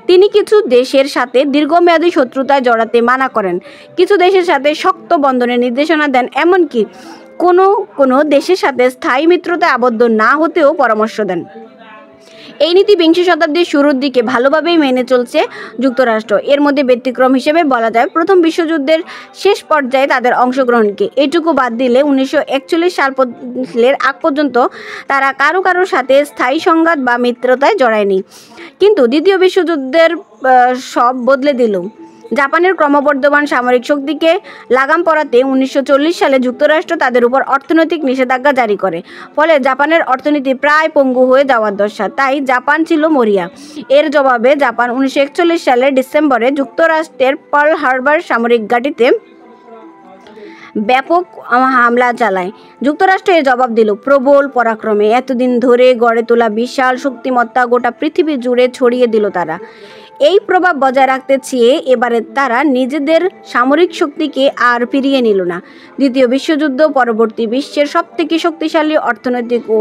তিনি কিছু দেশের সাথে দীর্ঘমেয়াদী শত্রুতায় জড়াতে মানা করেন, কিছু দেশের সাথে শক্ত বন্ধনের নির্দেশনা দেন, এমনকি কোনো দেশের সাথে স্থায়ী মিত্রতায় আবদ্ধ না হতেও পরামর্শ দেন। এই নীতি বিংশ শতাব্দীর শুরুর দিকে ভালোভাবেই মেনে চলছে যুক্তরাষ্ট্র। এর মধ্যে ব্যতিক্রম হিসেবে বলা যায় প্রথম বিশ্বযুদ্ধের শেষ পর্যায়ে তাদের অংশগ্রহণকে। এটুকু বাদ দিলে 1941 সালের আগ পর্যন্ত তারা কারোর সাথে স্থায়ী সংঘাত বা মিত্রতায় জড়ায়নি। কিন্তু দ্বিতীয় বিশ্বযুদ্ধের সব বদলে দিল। জাপানের ক্রমবর্ধমান সামরিক শক্তিকে লাগাম পরাতে 1940 সালে যুক্তরাষ্ট্র তাদের উপর অর্থনৈতিক নিষেধাজ্ঞা জারি করে। ফলে জাপানের অর্থনীতি প্রায় পঙ্গু হয়ে যাওয়ার দশা। তাই জাপান ছিল মরিয়া। এর জবাবে জাপান 1941 সালের ডিসেম্বরে যুক্তরাষ্ট্রের পার্ল হারবার সামরিক ঘাঁটিতে ব্যাপক হামলা চালায়। যুক্তরাষ্ট্র এর জবাব দিল প্রবল পরাক্রমে। এতদিন ধরে গড়ে তোলা বিশাল শক্তিমত্তা গোটা পৃথিবী জুড়ে ছড়িয়ে দিল তারা। এই প্রভাব বজায় রাখতে চেয়ে এবারে তারা নিজেদের সামরিক শক্তিকে আর ফিরিয়ে নিল না। দ্বিতীয় বিশ্বযুদ্ধ পরবর্তী বিশ্বের সবথেকে শক্তিশালী অর্থনৈতিক ও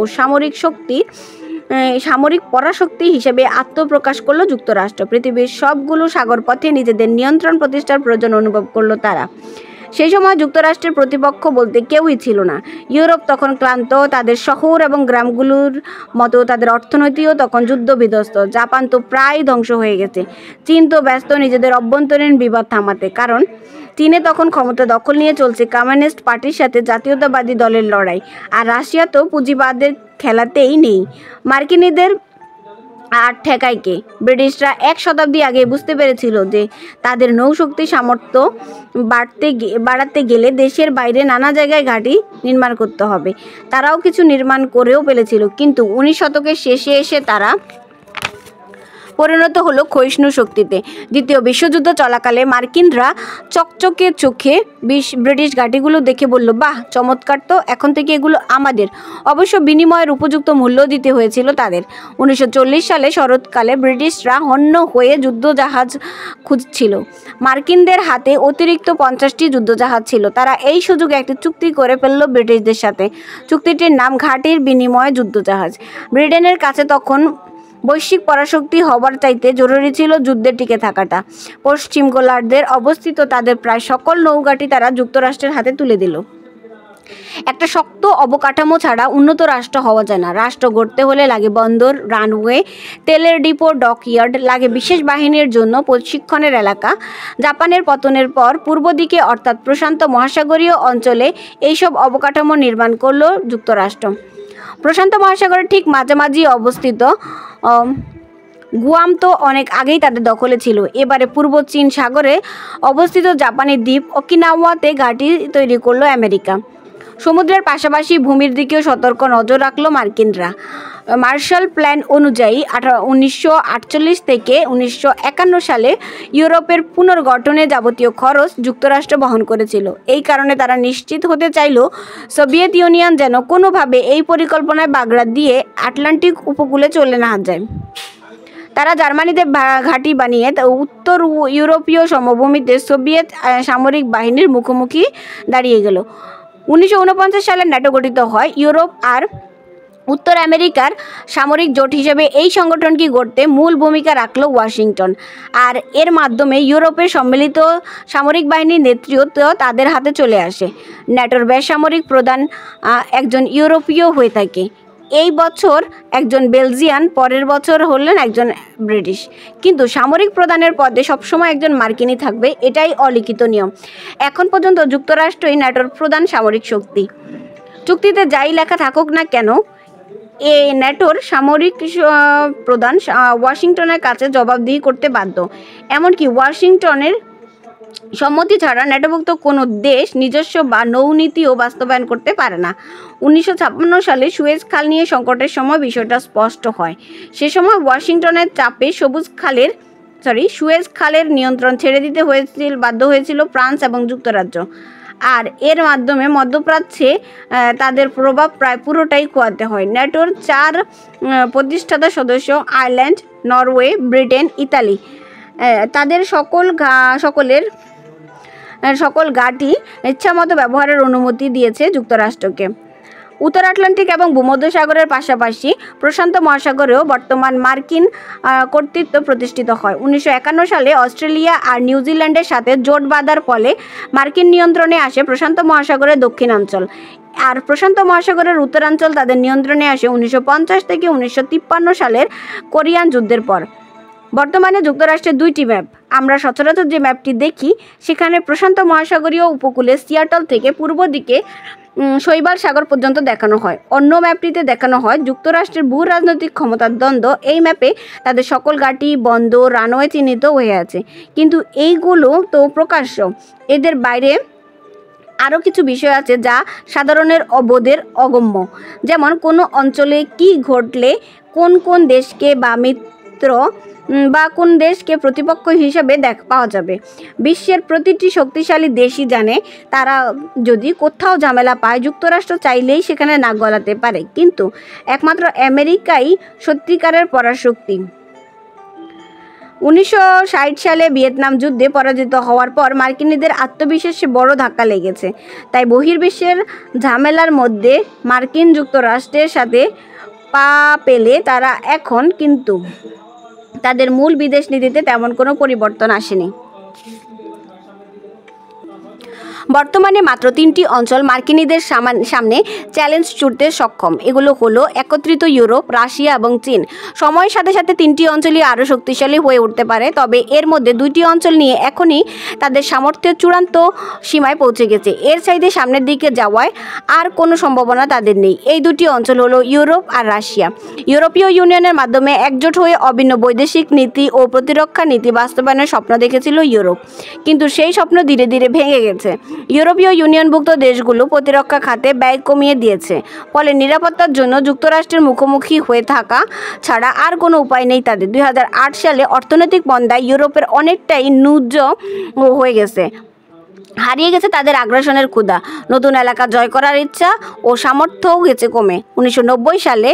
সামরিক পরাশক্তি হিসেবে আত্মপ্রকাশ করল যুক্তরাষ্ট্র। পৃথিবীর সবগুলো সাগরপথে নিজেদের নিয়ন্ত্রণ প্রতিষ্ঠার প্রয়োজন অনুভব করল তারা। সেই সময় যুক্তরাষ্ট্রের প্রতিপক্ষ বলতে কেউই ছিল না। ইউরোপ তখন ক্লান্ত, তাদের শহর এবং গ্রামগুলোর মতো তাদের অর্থনীতিও তখন যুদ্ধবিধ্বস্ত। জাপান তো প্রায় ধ্বংস হয়ে গেছে। চীন তো ব্যস্ত নিজেদের অভ্যন্তরীণ বিবাদ থামাতে, কারণ চীনে তখন ক্ষমতা দখল নিয়ে চলছে কমিউনিস্ট পার্টির সাথে জাতীয়তাবাদী দলের লড়াই। আর রাশিয়া তো পুঁজিবাদের খেলাতেই নেই। মার্কিনীদের আর ঠেকায় কে? ব্রিটিশরা 1 শতাব্দী আগে বুঝতে পেরেছিল যে তাদের নৌশক্তি সামর্থ্য বাড়াতে গেলে দেশের বাইরে নানা জায়গায় ঘাঁটি নির্মাণ করতে হবে। তারাও কিছু নির্মাণ করেও ফেলেছিল, কিন্তু 19 শতকের শেষে এসে তারা পরিণত হলো ক্ষয়িষ্ণু শক্তিতে। দ্বিতীয় বিশ্বযুদ্ধ চলাকালে মার্কিনরা চকচকে চোখে ব্রিটিশ ঘাঁটিগুলো দেখে বলল, বাহ, চমৎকার তো, এখন থেকে এগুলো আমাদের। অবশ্য বিনিময়ের উপযুক্ত মূল্য দিতে হয়েছিল তাদের। 1940 সালে শরৎকালে ব্রিটিশরা হন্য হয়ে যুদ্ধজাহাজ খুঁজছিল। মার্কিনদের হাতে অতিরিক্ত 50টি যুদ্ধজাহাজ ছিল। তারা এই সুযোগে একটি চুক্তি করে ফেলল ব্রিটিশদের সাথে। চুক্তিটির নাম ঘাঁটির বিনিময়ে যুদ্ধজাহাজ। ব্রিটেনের কাছে তখন বৈশ্বিক পরাশক্তি হবার চাইতে জরুরি ছিল যুদ্ধে টিকে থাকাটা। পশ্চিম গোলার্ধের অবস্থিত তাদের প্রায় সকল নৌঘাঁটি তারা যুক্তরাষ্ট্রের হাতে তুলে দিল। একটা শক্ত অবকাঠামো ছাড়া উন্নত রাষ্ট্র হওয়া যায় না। রাষ্ট্র গড়তে হলে লাগে বন্দর, রানওয়ে, তেলের ডিপো, ডকইয়ার্ড, লাগে বিশেষ বাহিনীর জন্য প্রশিক্ষণের এলাকা। জাপানের পতনের পর পূর্ব দিকে অর্থাৎ প্রশান্ত মহাসাগরীয় অঞ্চলে এইসব অবকাঠামো নির্মাণ করল যুক্তরাষ্ট্র। প্রশান্ত মহাসাগরের ঠিক মাঝামাঝি অবস্থিত গুয়াম তো অনেক আগেই তাদের দখলে ছিল। এবারে পূর্ব চীন সাগরে অবস্থিত জাপানি দ্বীপ ওকিনাওয়াতে ঘাঁটি তৈরি করলো আমেরিকা। সমুদ্রের পাশাপাশি ভূমির দিকেও সতর্ক নজর রাখলো মার্কিনরা। মার্শাল প্ল্যান অনুযায়ী 1948 থেকে 1951 সালে ইউরোপের পুনর্গঠনে যাবতীয় খরচ যুক্তরাষ্ট্র বহন করেছিল। এই কারণে তারা নিশ্চিত হতে চাইল সোভিয়েত ইউনিয়ন যেন কোনোভাবে এই পরিকল্পনায় বাগড়া দিয়ে আটলান্টিক উপকূলে চলে না যায়। তারা জার্মানিতে ঘাঁটি বানিয়ে উত্তর ইউরোপীয় সমভূমিতে সোভিয়েত সামরিক বাহিনীর মুখোমুখি দাঁড়িয়ে গেল। 1949 সালে ন্যাটো গঠিত হয়। ইউরোপ আর উত্তর আমেরিকার সামরিক জোট হিসেবে এই সংগঠনকে গড়তে মূল ভূমিকা রাখল ওয়াশিংটন। আর এর মাধ্যমে ইউরোপের সম্মিলিত সামরিক বাহিনীর নেতৃত্ব তাদের হাতে চলে আসে। ন্যাটোর বেসামরিক প্রধান একজন ইউরোপীয় হয়ে থাকে। এই বছর একজন বেলজিয়ান, পরের বছর হলেন একজন ব্রিটিশ, কিন্তু সামরিক প্রধানের পদে সবসময় একজন মার্কিনী থাকবে, এটাই অলিখিত নিয়ম। এখন পর্যন্ত যুক্তরাষ্ট্রই ন্যাটোর প্রধান সামরিক শক্তি। চুক্তিতে যাই লেখা থাকুক না কেন, ন্যাটোর সামরিক প্রধান ওয়াশিংটনের কাছে জবাবদিহি করতে বাধ্য। এমনকি ওয়াশিংটনের সম্মতি ছাড়া ন্যাটোভুক্ত কোনো দেশ নিজস্ব বা নৌনীতিও বাস্তবায়ন করতে পারে না। 1956 সালে সুয়েজ খাল নিয়ে সংকটের সময় বিষয়টা স্পষ্ট হয়। সে সময় ওয়াশিংটনের চাপে সুয়েজ খালের নিয়ন্ত্রণ ছেড়ে দিতে বাধ্য হয়েছিল ফ্রান্স এবং যুক্তরাজ্য। আর এর মাধ্যমে মধ্যপ্রাচ্যে তাদের প্রভাব প্রায় পুরোটাই খোয়াতে হয়। ন্যাটোর 4 প্রতিষ্ঠাতা সদস্য আয়ারল্যান্ড, নরওয়ে, ব্রিটেন, ইতালি তাদের সকল ঘাঁটি ইচ্ছামতো ব্যবহারের অনুমতি দিয়েছে যুক্তরাষ্ট্রকে। উত্তর আটলান্টিক এবং ভূমধ্যসাগরের পাশাপাশি প্রশান্ত মহাসাগরেও বর্তমান মার্কিন কর্তৃত্ব প্রতিষ্ঠিত হয়। 1951 সালে অস্ট্রেলিয়া আর নিউজিল্যান্ডের সাথে জোট বাঁধার ফলে মার্কিন নিয়ন্ত্রণে আসে প্রশান্ত মহাসাগরের দক্ষিণাঞ্চল, আর প্রশান্ত মহাসাগরের উত্তরাঞ্চল তাদের নিয়ন্ত্রণে আসে 1950 থেকে 1953 সালের কোরিয়ান যুদ্ধের পর। বর্তমানে যুক্তরাষ্ট্রের 2টি ম্যাপ। আমরা সচরাচর যে ম্যাপটি দেখি সেখানে প্রশান্ত মহাসাগরীয় উপকূলে সিয়াটল থেকে পূর্ব দিকে শৈবাল সাগর পর্যন্ত দেখানো হয়। অন্য ম্যাপটিতে দেখানো হয় যুক্তরাষ্ট্রের ভূ রাজনৈতিক ক্ষমতার দ্বন্দ্ব। এই ম্যাপে তাদের সকল ঘাঁটি, বন্দর, রানওয়ে চিহ্নিত হয়ে আছে, কিন্তু এইগুলো তো প্রকাশ্য। এদের বাইরে আরও কিছু বিষয় আছে যা সাধারণের অবোধের অগম্য, যেমন কোনো অঞ্চলে কি ঘটলে কোন কোন দেশকে বা মিত্র বা কোন দেশকে প্রতিপক্ষ হিসেবে পাওয়া যাবে। বিশ্বের প্রতিটি শক্তিশালী দেশই জানে তারা যদি কোথাও ঝামেলা পায় যুক্তরাষ্ট্র চাইলেই সেখানে নাক গলাতে পারে, কিন্তু একমাত্র আমেরিকাই সত্যিকারের পরাশক্তি। 1960 সালে ভিয়েতনাম যুদ্ধে পরাজিত হওয়ার পর মার্কিনীদের আত্মবিশ্বাসে বড় ধাক্কা লেগেছে। তাই বহির্বিশ্বের ঝামেলার মধ্যে মার্কিন যুক্তরাষ্ট্রের সাথে পা পেলে তারা এখন কিন্তু তাদের মূল বিদেশ নীতিতে তেমন কোনো পরিবর্তন আসেনি। বর্তমানে মাত্র 3টি অঞ্চল মার্কিনীদের সামনে চ্যালেঞ্জ ছুড়তে সক্ষম। এগুলো হলো একত্রিত ইউরোপ, রাশিয়া এবং চীন। সময়ের সাথে সাথে 3টি অঞ্চলই আরও শক্তিশালী হয়ে উঠতে পারে, তবে এর মধ্যে 2টি অঞ্চল নিয়ে এখনই তাদের সামর্থ্যের চূড়ান্ত সীমায় পৌঁছে গেছে। এর চাইতে সামনের দিকে যাওয়ায় আর কোনো সম্ভাবনা তাদের নেই। এই 2টি অঞ্চল হলো ইউরোপ আর রাশিয়া। ইউরোপীয় ইউনিয়নের মাধ্যমে একজোট হয়ে অভিন্ন বৈদেশিক নীতি ও প্রতিরক্ষা নীতি বাস্তবায়নের স্বপ্ন দেখেছিল ইউরোপ, কিন্তু সেই স্বপ্ন ধীরে ধীরে ভেঙে গেছে। ইউরোপীয় ইউনিয়নভুক্ত দেশগুলো প্রতিরক্ষা খাতে ব্যয় কমিয়ে দিয়েছে, ফলে নিরাপত্তার জন্য যুক্তরাষ্ট্রের মুখোমুখি হয়ে থাকা ছাড়া আর কোনো উপায় নেই তাদের। 2008 সালে অর্থনৈতিক মন্দায় ইউরোপের অনেকটাই ন্যূজ হয়ে গেছে। হারিয়ে গেছে তাদের আগ্রাসনের ক্ষুধা, নতুন এলাকা জয় করার ইচ্ছা ও সামর্থ্যও গেছে কমে। 1990 সালে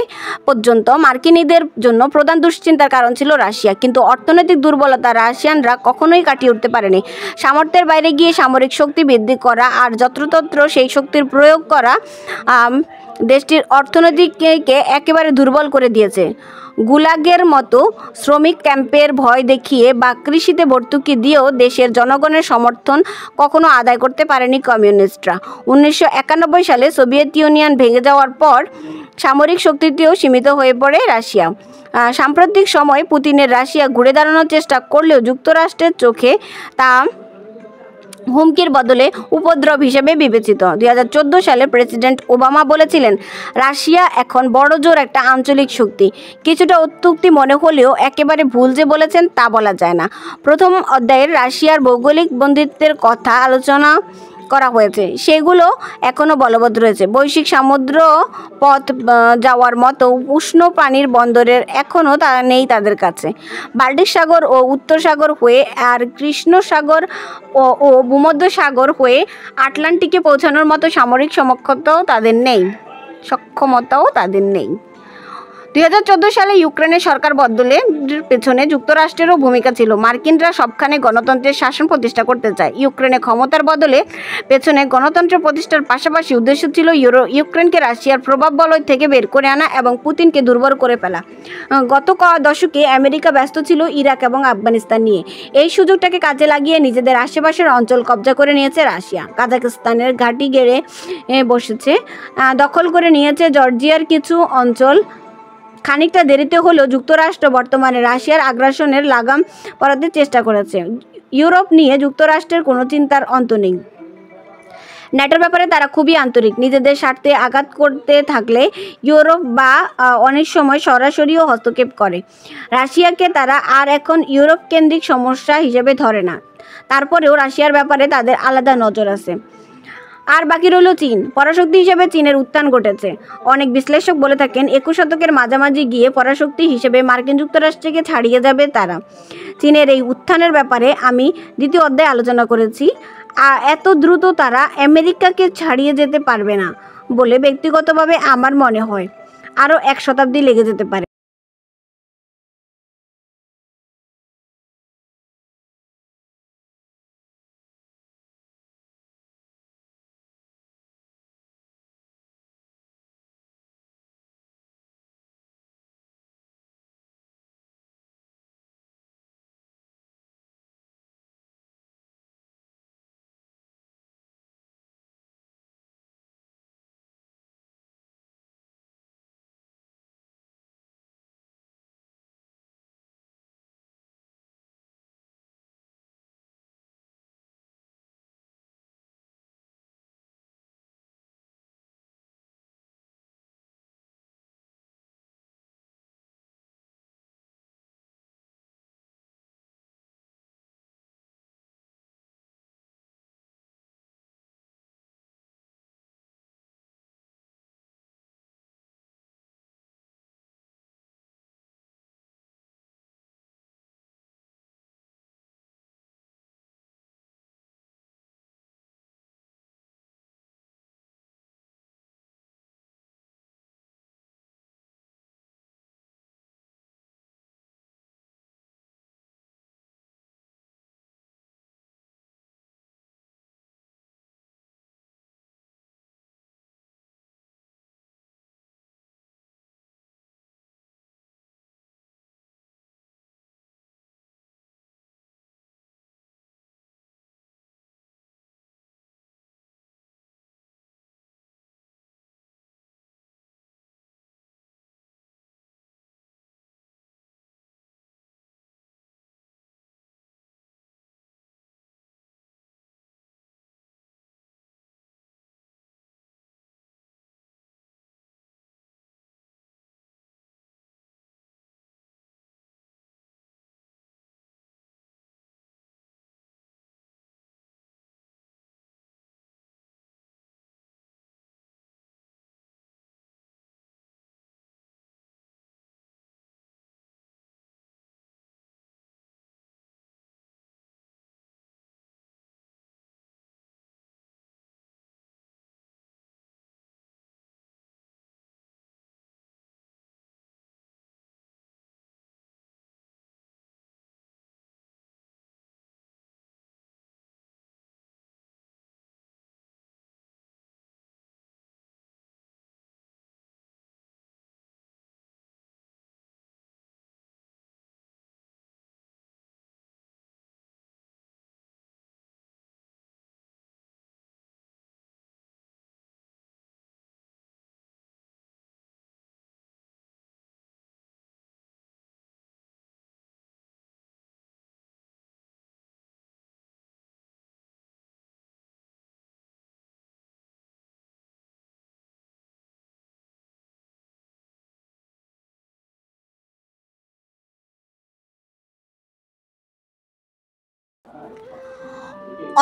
পর্যন্ত মার্কিনীদের জন্য প্রধান দুশ্চিন্তার কারণ ছিল রাশিয়া, কিন্তু অর্থনৈতিক দুর্বলতা রাশিয়ানরা কখনোই কাটিয়ে উঠতে পারেনি। সামর্থ্যের বাইরে গিয়ে সামরিক শক্তি বৃদ্ধি করা আর যত্রতত্র সেই শক্তির প্রয়োগ করা দেশটির অর্থনীতিকে একেবারে দুর্বল করে দিয়েছে। গুলাগের মতো শ্রমিক ক্যাম্পের ভয় দেখিয়ে বা কৃষিতে ভর্তুকি দিয়েও দেশের জনগণের সমর্থন কখনো আদায় করতে পারেনি কমিউনিস্টরা। 1991 সালে সোভিয়েত ইউনিয়ন ভেঙে যাওয়ার পর সামরিক শক্তিতেও সীমিত হয়ে পড়ে রাশিয়া। সাম্প্রতিক সময়ে পুতিনের রাশিয়া ঘুরে দাঁড়ানোর চেষ্টা করলেও যুক্তরাষ্ট্রের চোখে তা হুমকির বদলে উপদ্রব হিসেবে বিবেচিত। 2014 সালে প্রেসিডেন্ট ওবামা বলেছিলেন, রাশিয়া এখন বড়জোর একটা আঞ্চলিক শক্তি। কিছুটা অত্যুক্তি মনে হলেও একেবারে ভুল যে বলেছেন তা বলা যায় না। প্রথম অধ্যায়ের রাশিয়ার ভৌগোলিক বন্দিত্বের কথা আলোচনা করা হয়েছে, সেগুলো এখনও বলবৎ রয়েছে। বৈশ্বিক সমুদ্র পথ যাওয়ার মতো উষ্ণ পানির বন্দরের এখনও তা নেই তাদের কাছে। বাল্টিক সাগর ও উত্তর সাগর হয়ে আর কৃষ্ণ সাগর ও ভূমধ্যসাগর হয়ে আটলান্টিকে পৌঁছানোর মতো সামরিক সক্ষমতাও তাদের নেই। 2014 সালে ইউক্রেনের সরকার বদলের পেছনে যুক্তরাষ্ট্রেরও ভূমিকা ছিল। মার্কিনরা সবখানে গণতন্ত্রের শাসন প্রতিষ্ঠা করতে চায়। ইউক্রেনে ক্ষমতার বদলে পেছনে গণতন্ত্র প্রতিষ্ঠার পাশাপাশি উদ্দেশ্য ছিল ইউক্রেনকে রাশিয়ার প্রভাব বলয় থেকে বের করে আনা এবং পুতিনকে দুর্বল করে ফেলা। গত দশকে আমেরিকা ব্যস্ত ছিল ইরাক এবং আফগানিস্তান নিয়ে। এই সুযোগটাকে কাজে লাগিয়ে নিজেদের আশেপাশের অঞ্চল কব্জা করে নিয়েছে রাশিয়া। কাজাখস্তানের ঘাঁটি গেড়ে বসেছে, দখল করে নিয়েছে জর্জিয়ার কিছু অঞ্চল। খানিকটা দেরিতে হলেও যুক্তরাষ্ট্র বর্তমানে রাশিয়ার আগ্রাসনের লাগাম পরাতে চেষ্টা করেছে। ইউরোপ নিয়ে যুক্তরাষ্ট্রের কোনো চিন্তার অন্ত নেই। ন্যাটোর ব্যাপারে তারা খুবই আন্তরিক। নিজেদের স্বার্থে আঘাত করতে থাকলে ইউরোপ বা অনেক সময় সরাসরিও হস্তক্ষেপ করে। রাশিয়াকে তারা আর এখন ইউরোপ কেন্দ্রিক সমস্যা হিসেবে ধরে না। তারপরেও রাশিয়ার ব্যাপারে তাদের আলাদা নজর আছে। আর বাকি রইল চীন। পরাশক্তি হিসেবে চীনের উত্থান ঘটেছে। অনেক বিশ্লেষক বলে থাকেন 21 শতকের মাঝামাঝি গিয়ে পরাশক্তি হিসেবে মার্কিন যুক্তরাষ্ট্রকে ছাড়িয়ে যাবে তারা। চীনের এই উত্থানের ব্যাপারে আমি দ্বিতীয় অধ্যায়ে আলোচনা করেছি। এত দ্রুত তারা আমেরিকাকে ছাড়িয়ে যেতে পারবে না বলে ব্যক্তিগতভাবে আমার মনে হয়। আরও 1 শতাব্দী লেগে যেতে পারে।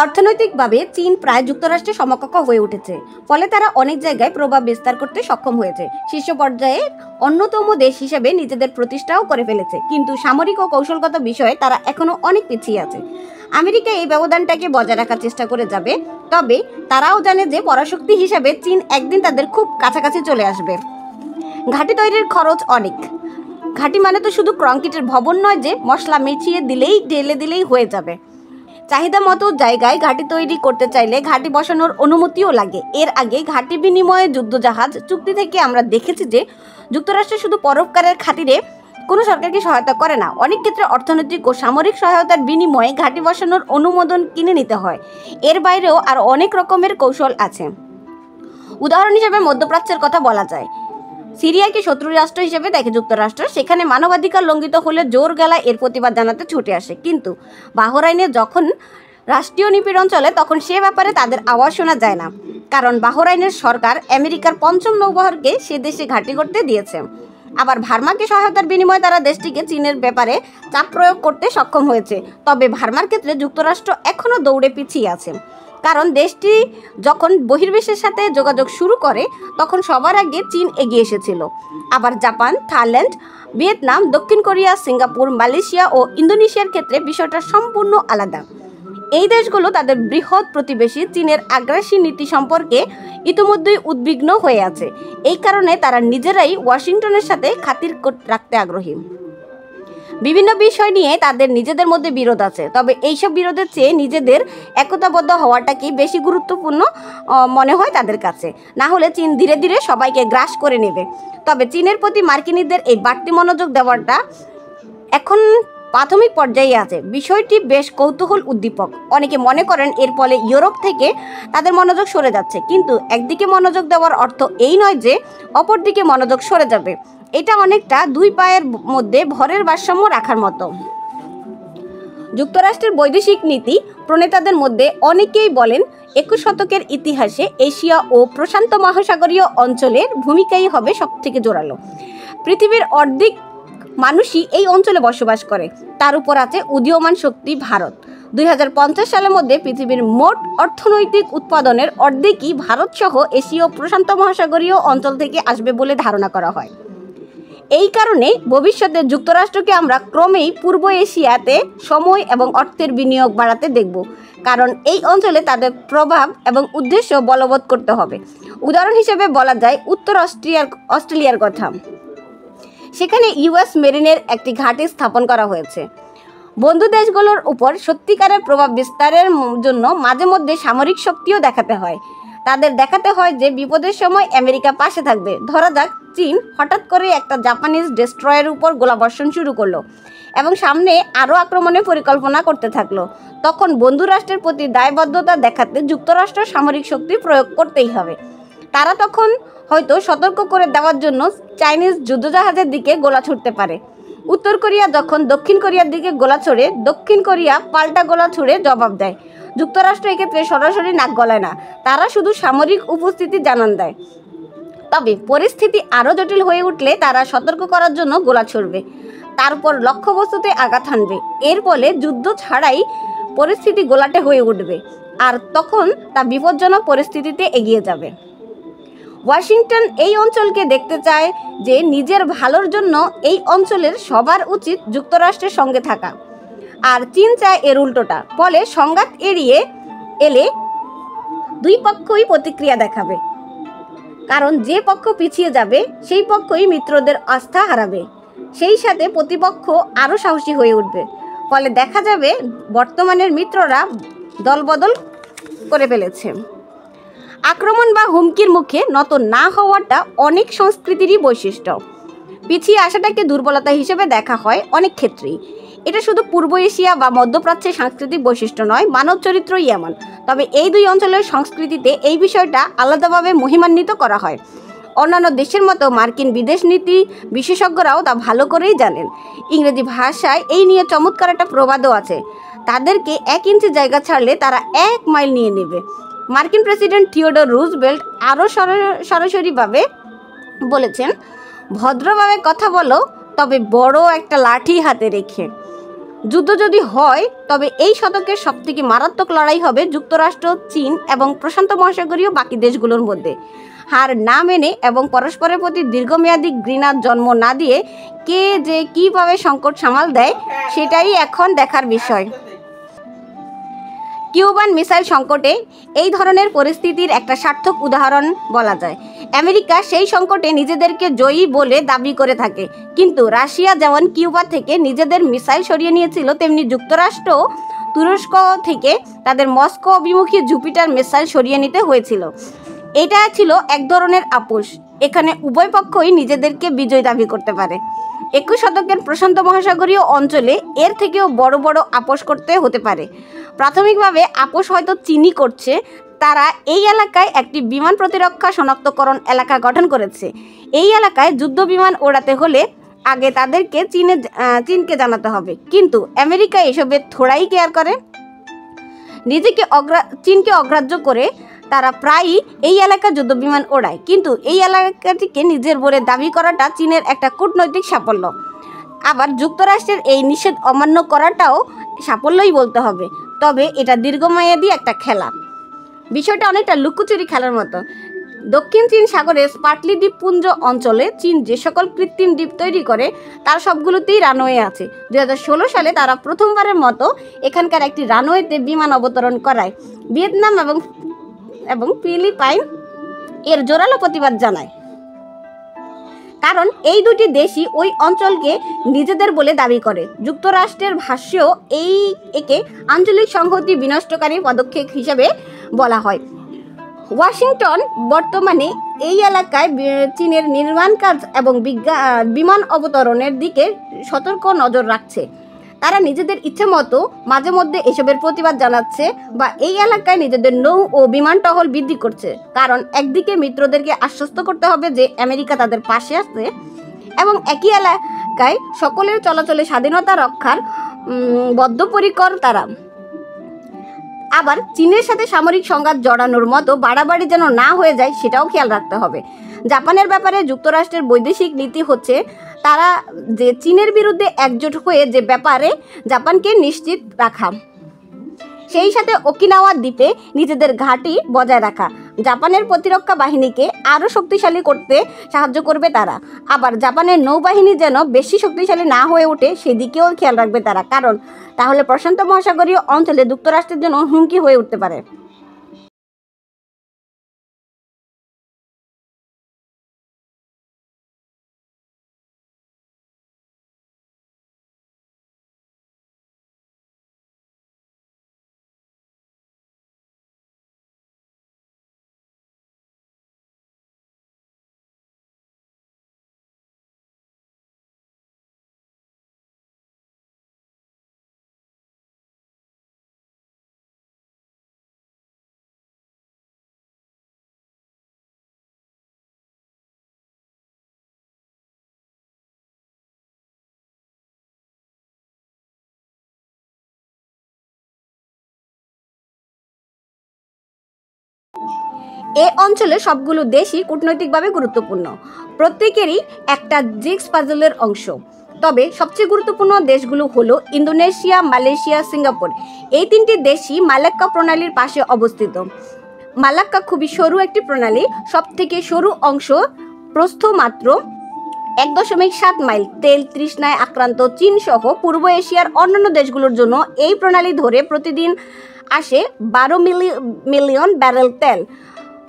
অর্থনৈতিকভাবে চীন প্রায় যুক্তরাষ্ট্রের সমকক্ষ হয়ে উঠেছে, ফলে তারা অনেক জায়গায় প্রভাব বিস্তার করতে সক্ষম হয়েছে। শীর্ষ পর্যায়ের অন্যতম দেশ হিসেবে নিজেদের প্রতিষ্ঠাও করে ফেলেছে, কিন্তু সামরিক ও কৌশলগত বিষয়ে তারা এখনও অনেক পিছিয়ে আছে। আমেরিকা এই ব্যবধানটাকে বজায় রাখার চেষ্টা করে যাবে, তবে তারাও জানে যে পরাশক্তি হিসাবে চীন একদিন তাদের খুব কাছাকাছি চলে আসবে। ঘাঁটি তৈরির খরচ অনেক। ঘাঁটি মানে তো শুধু কংক্রিটের ভবন নয় যে মশলা মিশিয়ে দিলেই ঢেলে দিলেই হয়ে যাবে। চাহিদা মতো জায়গায় ঘাঁটি তৈরি করতে চাইলে ঘাঁটি বসানোর অনুমতিও লাগে। এর আগে ঘাঁটি বিনিময়ে যুদ্ধজাহাজ চুক্তি থেকে আমরা দেখেছি যে যুক্তরাষ্ট্র শুধু পরোপকারের খাতিরে কোনো সরকারকে সহায়তা করে না, অনেক ক্ষেত্রে অর্থনৈতিক ও সামরিক সহায়তার বিনিময়ে ঘাঁটি বসানোর অনুমোদন কিনে নিতে হয়। এর বাইরেও আর অনেক রকমের কৌশল আছে। উদাহরণ হিসেবে মধ্যপ্রাচ্যের কথা বলা যায়। সিরিয়াকে শত্রু রাষ্ট্র হিসেবে দেখে যুক্তরাষ্ট্র, সেখানে মানবাধিকার লঙ্ঘিত হলে জোর গলায় এর প্রতিবাদ জানাতে ছুটে আসে, কিন্তু বাহরাইনে যখন রাষ্ট্রীয় নিপীড়ন চলে তখন সে ব্যাপারে তাদের আওয়াজ শোনা যায় না, কারণ বাহরাইনের সরকার আমেরিকার ৫ম নৌবহরকে সে দেশে ঘাঁটি করতে দিয়েছে। আবার ভার্মাকে সহায়তার বিনিময়ে তারা দেশটিকে চীনের ব্যাপারে চাপ প্রয়োগ করতে সক্ষম হয়েছে। তবে ভার্মার ক্ষেত্রে যুক্তরাষ্ট্র এখনও দৌড়ে পিছিয়ে আছে, কারণ দেশটি যখন বহির্বিশ্বের সাথে যোগাযোগ শুরু করে তখন সবার আগে চীন এগিয়ে এসেছিল। আবার জাপান, থাইল্যান্ড, ভিয়েতনাম, দক্ষিণ কোরিয়া, সিঙ্গাপুর, মালয়েশিয়া ও ইন্দোনেশিয়ার ক্ষেত্রে বিষয়টা সম্পূর্ণ আলাদা। এই দেশগুলো তাদের বৃহৎ প্রতিবেশী চীনের আগ্রাসী নীতি সম্পর্কে ইতিমধ্যেই উদ্বিগ্ন হয়ে আছে। এই কারণে তারা নিজেরাই ওয়াশিংটনের সাথে খাতির রাখতে আগ্রহী। বিভিন্ন বিষয় নিয়ে তাদের নিজেদের মধ্যে বিরোধ আছে, তবে এইসব বিরোধের চেয়ে নিজেদের একতাবদ্ধ হওয়াটাকেই বেশি গুরুত্বপূর্ণ মনে হয় তাদের কাছে। না হলে চীন ধীরে ধীরে সবাইকে গ্রাস করে নেবে। তবে চীনের প্রতি মার্কিনীদের এই বাড়তি মনোযোগ দেওয়াটা এখন প্রাথমিক পর্যায়ে আছে। বিষয়টি বেশ কৌতূহল উদ্দীপক। অনেকে মনে করেন এর ফলে ইউরোপ থেকে তাদের মনোযোগ সরে যাচ্ছে, কিন্তু একদিকে মনোযোগ দেওয়ার অর্থ এই নয় যে অপর দিকে মনোযোগ সরে যাবে। এটা অনেকটা দুই পায়ের মধ্যে ভরের ভারসাম্য রাখার মতো। যুক্তরাষ্ট্রের বৈদেশিক নীতি প্রণেতাদের মধ্যে অনেকেই বলেন ২১ শতকের ইতিহাসে এশিয়া ও প্রশান্ত মহাসাগরীয় অঞ্চলের ভূমিকাই হবে সবথেকে জোরালো। পৃথিবীর অর্ধেক মানুষই এই অঞ্চলে বসবাস করে, তার উপর আছে উদীয়মান শক্তি ভারত। ২০৫০ সালের মধ্যে পৃথিবীর মোট অর্থনৈতিক উৎপাদনের অর্ধেকই ভারতসহ এশীয় প্রশান্ত মহাসাগরীয় অঞ্চল থেকে আসবে বলে ধারণা করা হয়। এই কারণে ভবিষ্যতে যুক্তরাষ্ট্রকে আমরা ক্রমেই পূর্ব এশিয়াতে সময় এবং অর্থের বিনিয়োগ বাড়াতে দেখব, কারণ এই অঞ্চলে তাদের প্রভাব এবং উদ্দেশ্য বলবৎ করতে হবে। উদাহরণ হিসেবে বলা যায় উত্তর অস্ট্রেলিয়ার কথা। সেখানে ইউএস মেরিনের একটি ঘাঁটি স্থাপন করা হয়েছে। বন্ধু দেশগুলোর উপর সত্যিকারের প্রভাব বিস্তারের জন্য মাঝে মধ্যে সামরিক শক্তিও দেখাতে হয়। তাদের দেখাতে হয় যে বিপদের সময় আমেরিকা পাশে থাকবে। ধরা যাক চীন হঠাৎ করে একটা জাপানিজ ডেস্ট্রয়ের উপর গোলাবর্ষণ শুরু করলো এবং সামনে আরও আক্রমণের পরিকল্পনা করতে থাকলো। তখন বন্ধু রাষ্ট্রের প্রতি দায়বদ্ধতা দেখাতে যুক্তরাষ্ট্র সামরিক শক্তি প্রয়োগ করতেই হবে। তারা তখন হয়তো সতর্ক করে দেওয়ার জন্য চাইনিজ যুদ্ধজাহাজের দিকে গোলা ছুড়তে পারে। উত্তর কোরিয়া যখন দক্ষিণ কোরিয়ার দিকে গোলা ছোড়ে, দক্ষিণ কোরিয়া পাল্টা গোলা ছুড়ে জবাব দেয়। যুক্তরাষ্ট্র এক্ষেত্রে সরাসরি নাক গলায় না, তারা শুধু সামরিক উপস্থিতি জানান দেয়। তবে পরিস্থিতি আরও জটিল হয়ে উঠলে তারা সতর্ক করার জন্য গোলা ছুড়বে, তারপর লক্ষ্যবস্তুতে আঘাত হানবে। এর ফলে যুদ্ধ ছাড়াই পরিস্থিতি গোলাটে হয়ে উঠবে, আর তখন তা বিপজ্জনক পরিস্থিতিতে এগিয়ে যাবে। ওয়াশিংটন এই অঞ্চলকে দেখতে চায় যে নিজের ভালোর জন্য এই অঞ্চলের সবার উচিত যুক্তরাষ্ট্রের সঙ্গে থাকা, আর চীন চায় এর উল্টোটা। ফলে সংঘাত এড়িয়ে এলে দুই পক্ষই প্রতিক্রিয়া দেখাবে, কারণ যে পক্ষ পিছিয়ে যাবে সেই পক্ষই মিত্রদের আস্থা হারাবে, সেই সাথে প্রতিপক্ষ আরও সাহসী হয়ে উঠবে। ফলে দেখা যাবে বর্তমানের মিত্ররা দলবদল করে ফেলেছে। আক্রমণ বা হুমকির মুখে নত না হওয়াটা অনেক সংস্কৃতিরই বৈশিষ্ট্য। পিছিয়ে আসাটাকে দুর্বলতা হিসেবে দেখা হয় অনেক ক্ষেত্রেই। এটা শুধু পূর্ব এশিয়া বা মধ্যপ্রাচ্যের সাংস্কৃতিক বৈশিষ্ট্য নয়, মানব চরিত্রই এমন। তবে এই দুই অঞ্চলের সংস্কৃতিতে এই বিষয়টা আলাদাভাবে মহিমান্বিত করা হয়। অন্যান্য দেশের মতো মার্কিন বিদেশ নীতি বিশেষজ্ঞরাও তা ভালো করেই জানেন। ইংরেজি ভাষায় এই নিয়ে চমৎকার একটা প্রবাদও আছে, তাদেরকে 1 ইঞ্চি জায়গা ছাড়লে তারা 1 মাইল নিয়ে নেবে। মার্কিন প্রেসিডেন্ট থিওডোর রুজভেল্ট আরও সরাসরিভাবে বলেছেন, ভদ্রভাবে কথা বলো, তবে বড় একটা লাঠি হাতে রেখে। যুদ্ধ যদি হয় তবে এই শতকের সবথেকে মারাত্মক লড়াই হবে যুক্তরাষ্ট্র, চীন এবং প্রশান্ত মহাসাগরীয় বাকি দেশগুলোর মধ্যে। হার না মেনে এবং পরস্পরের প্রতি দীর্ঘমেয়াদী ঘৃণার জন্ম না দিয়ে কে যে কীভাবে সংকট সামাল দেয় সেটাই এখন দেখার বিষয়। কিউবান মিসাইল সংকটে এই ধরনের পরিস্থিতির একটা সার্থক উদাহরণ বলা যায়। আমেরিকা সেই সংকটে নিজেদেরকে জয়ী বলে দাবি করে থাকে, কিন্তু রাশিয়া যেমন কিউবা থেকে নিজেদের মিসাইল সরিয়ে নিয়েছিল, তেমনি যুক্তরাষ্ট্র তুরস্ক থেকে তাদের মস্কো অভিমুখী জুপিটার মিসাইল সরিয়ে নিতে হয়েছিল। এটা ছিল এক ধরনের আপোষ। এখানে উভয় পক্ষই নিজেদেরকে বিজয় দাবি করতে পারে। 21 শতকের প্রশান্ত মহাসাগরীয় অঞ্চলে এর থেকেও বড় বড় আপোষ করতে হতে পারে। প্রাথমিকভাবে আপোষ হয়তো চীনই করছে। তারা এই এলাকায় একটি বিমান প্রতিরক্ষা শনাক্তকরণ এলাকা গঠন করেছে। এই এলাকায় যুদ্ধ বিমান ওড়াতে হলে আগে তাদেরকে চীনকে জানাতে হবে, কিন্তু আমেরিকা এসবের থোড়াই কেয়ার করে। চীনকে অগ্রাহ্য করে তারা প্রায়ই এই এলাকায় যুদ্ধ বিমান ওড়ায়, কিন্তু এই এলাকাটিকে নিজের বলে দাবি করাটা চীনের একটা কূটনৈতিক সাফল্য। আবার যুক্তরাষ্ট্রের এই নিষেধ অমান্য করাটাও সাফল্যই বলতে হবে, তবে এটা দীর্ঘমেয়াদী একটা খেলা। বিষয়টা অনেকটা লুকোচুরি খেলার মতো। দক্ষিণ চীন সাগরের স্পার্টলি দ্বীপপুঞ্জ অঞ্চলে চীন যে সকল কৃত্রিম দ্বীপ তৈরি করে তার সবগুলোতেই রানওয়ে আছে। 2016 সালে তারা প্রথমবারের মতো এখানকার একটি রানওয়েতে বিমান অবতরণ করায়। ভিয়েতনাম এবং ফিলিপাইন এর জোরালো প্রতিবাদ জানায়, কারণ এই দুটি দেশই ওই অঞ্চলকে নিজেদের বলে দাবি করে। যুক্তরাষ্ট্রের ভাষ্যেও একে আঞ্চলিক সংহতি বিনষ্টকারী পদক্ষেপ হিসেবে বলা হয়। ওয়াশিংটন বর্তমানে এই এলাকায় চীনের নির্মাণ কাজ এবং বিমান অবতরণের দিকে সতর্ক নজর রাখছে। তারা নিজেদের ইচ্ছে মতো মাঝে মধ্যে এসবের প্রতিবাদ জানাচ্ছে বা এই এলাকায় নিজেদের নৌ ও বিমান টহল বৃদ্ধি করছে, কারণ একদিকে মিত্রদেরকে আশ্বস্ত করতে হবে যে আমেরিকা তাদের পাশে আছে এবং একই এলাকায় সকলের চলাচলে স্বাধীনতা রক্ষার বদ্ধপরিকর তারা। আবার চীনের সাথে সামরিক সংঘাত জড়ানোর মতো বাড়াবাড়ি যেন না হয়ে যায় সেটাও খেয়াল রাখতে হবে। জাপানের ব্যাপারে যুক্তরাষ্ট্রের বৈদেশিক নীতি হচ্ছে তারা যে চীনের বিরুদ্ধে একজোট হয়ে যে ব্যাপারে জাপানকে নিশ্চিত রাখা, সেই সাথে ওকিনাওয়া দ্বীপে নিজেদের ঘাঁটি বজায় রাখা জাপানের প্রতিরক্ষা বাহিনীকে আরও শক্তিশালী করতে সাহায্য করবে তারা। আবার জাপানের নৌবাহিনী যেন বেশি শক্তিশালী না হয়ে ওঠে সেদিকেও খেয়াল রাখবে তারা, কারণ তাহলে প্রশান্ত মহাসাগরীয় অঞ্চলে যুক্তরাষ্ট্রের জন্য হুমকি হয়ে উঠতে পারে। এই অঞ্চলে সবগুলো দেশই কূটনৈতিকভাবে গুরুত্বপূর্ণ, প্রত্যেকেরই একটা জিগস পাজলের অংশ। তবে সবচেয়ে গুরুত্বপূর্ণ দেশগুলো হলো ইন্দোনেশিয়া, মালয়েশিয়া, সিঙ্গাপুর। এই তিনটি দেশই মালাক্কা প্রণালীর পাশে অবস্থিত। মালাক্কা খুবই সরু একটি প্রণালী। সবথেকে সরু অংশ প্রস্থ মাত্র 1.7 মাইল। তেল তৃষ্ণায় আক্রান্ত চীন সহ পূর্ব এশিয়ার অন্যান্য দেশগুলোর জন্য এই প্রণালী ধরে প্রতিদিন আসে 12 মিলিয়ন ব্যারেল তেল।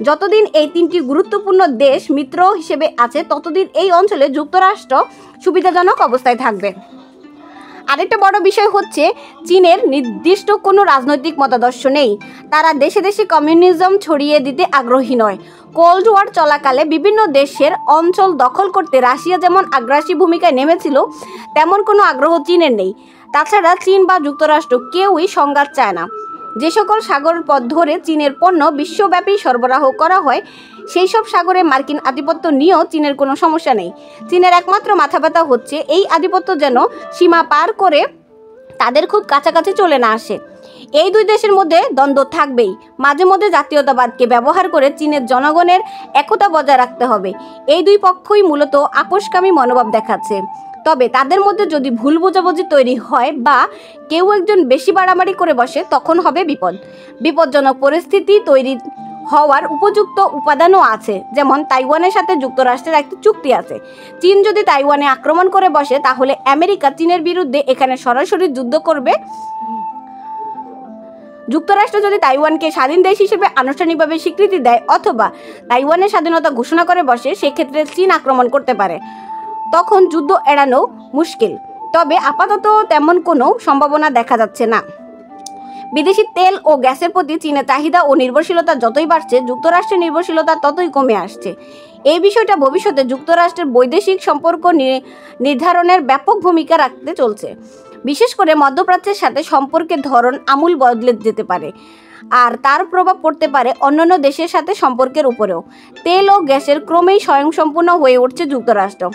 যতদিন এই তিনটি গুরুত্বপূর্ণ দেশ মিত্র হিসেবে আছে ততদিন এই অঞ্চলে যুক্তরাষ্ট্র সুবিধাজনক অবস্থায় থাকবে। আরেকটা বড় বিষয় হচ্ছে চীনের নির্দিষ্ট কোনো রাজনৈতিক মতাদর্শ নেই। তারা দেশে দেশে কমিউনিজম ছড়িয়ে দিতে আগ্রহী নয়। কোল্ড ওয়ার চলাকালে বিভিন্ন দেশের অঞ্চল দখল করতে রাশিয়া যেমন আগ্রাসী ভূমিকায় নেমেছিল, তেমন কোনো আগ্রহ চীনের নেই। তাছাড়া চীন বা যুক্তরাষ্ট্র কেউই সংঘাত চায় না। যে সকল সাগর পথ ধরে চীনের পণ্য বিশ্বব্যাপী সরবরাহ করা হয় সেই সব সাগরে মার্কিন আধিপত্য নিয়েও চীনের কোনো সমস্যা নেই। চীনের একমাত্র মাথা ব্যথা হচ্ছে এই আধিপত্য যেন সীমা পার করে তাদের খুব কাছাকাছি চলে না আসে। এই দুই দেশের মধ্যে দ্বন্দ্ব থাকবেই। মাঝে মধ্যে জাতীয়তাবাদকে ব্যবহার করে চীনের জনগণের একতা বজায় রাখতে হবে। এই দুই পক্ষই মূলত আপোষকামী মনোভাব দেখাচ্ছে। তবে তাদের মধ্যে যদি ভুল বোঝাবুঝি তৈরি হয় বা কেউ একজন বেশি বাড়াবাড়ি করে বসে, তখন হবে বিপদ। বিপজ্জনক পরিস্থিতি তৈরি হওয়ার উপযুক্ত উপাদানও আছে, যেমন তাইওয়ানের সাথে যুক্তরাষ্ট্রের একটি চুক্তি আছে। চীন যদি তাইওয়ানে আক্রমণ করে বসে, তাহলে আমেরিকা চীনের বিরুদ্ধে এখানে সরাসরি যুদ্ধ করবে। যুক্তরাষ্ট্র যদি তাইওয়ানকে স্বাধীন দেশ হিসেবে আনুষ্ঠানিকভাবে স্বীকৃতি দেয় অথবা তাইওয়ানের স্বাধীনতা ঘোষণা করে বসে, সেক্ষেত্রে চীন আক্রমণ করতে পারে। তখন যুদ্ধ এড়ানো মুশকিল। তবে আপাতত তেমন কোনো সম্ভাবনা দেখা যাচ্ছে না। বিদেশি তেল ও গ্যাসের প্রতি চীনের চাহিদা ও নির্ভরশীলতা যতই বাড়ছে, যুক্তরাষ্ট্রের নির্ভরশীলতা ততই কমে আসছে। এই বিষয়টা ভবিষ্যতে যুক্তরাষ্ট্রের বৈদেশিক সম্পর্ক নির্ধারণের ব্যাপক ভূমিকা রাখতে চলছে। বিশেষ করে মধ্যপ্রাচ্যের সাথে সম্পর্কের ধরন আমূল বদলে যেতে পারে, আর তার প্রভাব পড়তে পারে অন্যান্য দেশের সাথে সম্পর্কের উপরেও। তেল ও গ্যাসের ক্রমেই স্বয়ংসম্পূর্ণ হয়ে উঠছে যুক্তরাষ্ট্র।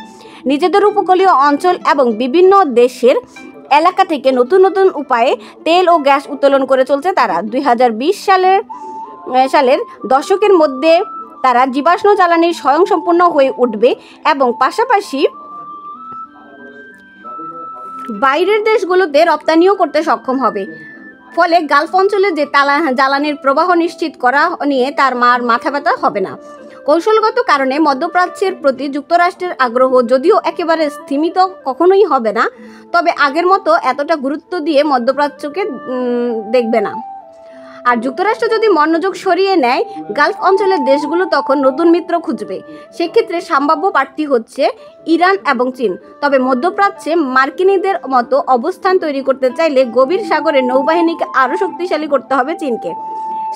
নিজেদের উপকূলীয় অঞ্চল এবং বিভিন্ন দেশের এলাকা থেকে নতুন নতুন উপায়ে তেল ও গ্যাস উত্তোলন করে চলছে তারা। 2020 সালের দশকের মধ্যে তারা জীবাশ্ম জ্বালানির স্বয়ংসম্পূর্ণ হয়ে উঠবে এবং পাশাপাশি বাইরের দেশগুলোতে রপ্তানিও করতে সক্ষম হবে। ফলে গালফ অঞ্চলে যে জ্বালানির প্রবাহ নিশ্চিত করা নিয়ে তার মাথা ব্যথা হবে না। কৌশলগত কারণে মধ্যপ্রাচ্যের প্রতি যুক্তরাষ্ট্রের আগ্রহ যদিও একেবারে স্থিমিত কখনোই হবে না, তবে আগের মতো এতটা গুরুত্ব দিয়ে মধ্যপ্রাচ্যকে দেখবে না। আর যুক্তরাষ্ট্র যদি মনোযোগ সরিয়ে নেয়, গালফ অঞ্চলের দেশগুলো তখন নতুন মিত্র খুঁজবে। সেক্ষেত্রে সম্ভাব্য প্রার্থী হচ্ছে ইরান এবং চীন। তবে মধ্যপ্রাচ্যে মার্কিনীদের মতো অবস্থান তৈরি করতে চাইলে গভীর সাগরে নৌবাহিনীকে আরও শক্তিশালী করতে হবে চীনকে।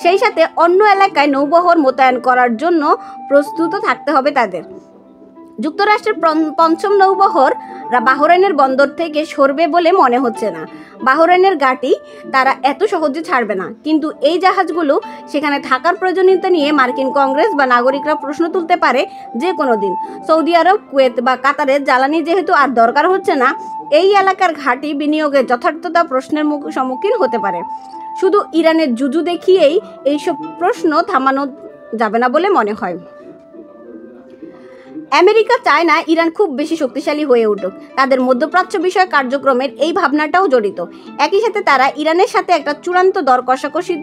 সেই সাথে অন্য এলাকায় নৌবহর মোতায়েন করার জন্য প্রস্তুত থাকতে হবে তাদের। যুক্তরাষ্ট্রের পঞ্চম নৌবহর বাহরাইনের বন্দর থেকে সরবে বলে মনে হচ্ছে না। বাহরাইনের ঘাঁটি তারা এত সহজে ছাড়বে না, কিন্তু এই জাহাজগুলো সেখানে থাকার প্রয়োজনীয়তা নিয়ে মার্কিন কংগ্রেস বা নাগরিকরা প্রশ্ন তুলতে পারে যে কোনো দিন। সৌদি আরব, কুয়েত বা কাতারের জ্বালানি যেহেতু আর দরকার হচ্ছে না, এই এলাকার ঘাঁটি বিনিয়োগের যথার্থতা প্রশ্নের সম্মুখীন হতে পারে। শুধু ইরানের জুজু দেখিয়েই এইসব প্রশ্ন থামানো যাবে না বলে মনে হয়। আমেরিকা চায় না ইরান খুব বেশি শক্তিশালী হয়ে উঠুক। তাদের মধ্যপ্রাচ্য বিষয় কার্যক্রমের এই ভাবনাটাও জড়িত। একই সাথে তারা ইরানের সাথে একটা চূড়ান্ত দর কষাকষি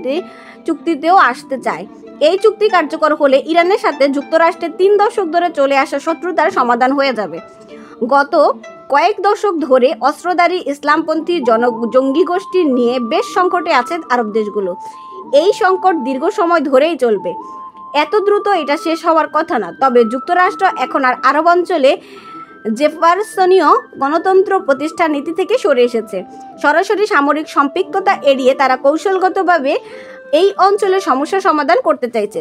চুক্তিতেও আসতে চায়। এই চুক্তি কার্যকর হলে ইরানের সাথে যুক্তরাষ্ট্রের 3 দশক ধরে চলে আসা শত্রুতার সমাধান হয়ে যাবে। গত কয়েক দশক ধরে অস্ত্রধারী ইসলামপন্থী জঙ্গি গোষ্ঠী নিয়ে বেশ সংকটে আছে আরব দেশগুলো। এই সংকট দীর্ঘ সময় ধরেই চলবে। এত দ্রুত এটা শেষ হওয়ার কথা না। তবে যুক্তরাষ্ট্র এখন আর আরব অঞ্চলে জেফারসনীয় গণতন্ত্র প্রতিষ্ঠার নীতি থেকে সরে এসেছে। সরাসরি সামরিক সম্পৃক্ততা এড়িয়ে তারা কৌশলগতভাবে এই অঞ্চলের সমস্যা সমাধান করতে চাইছে।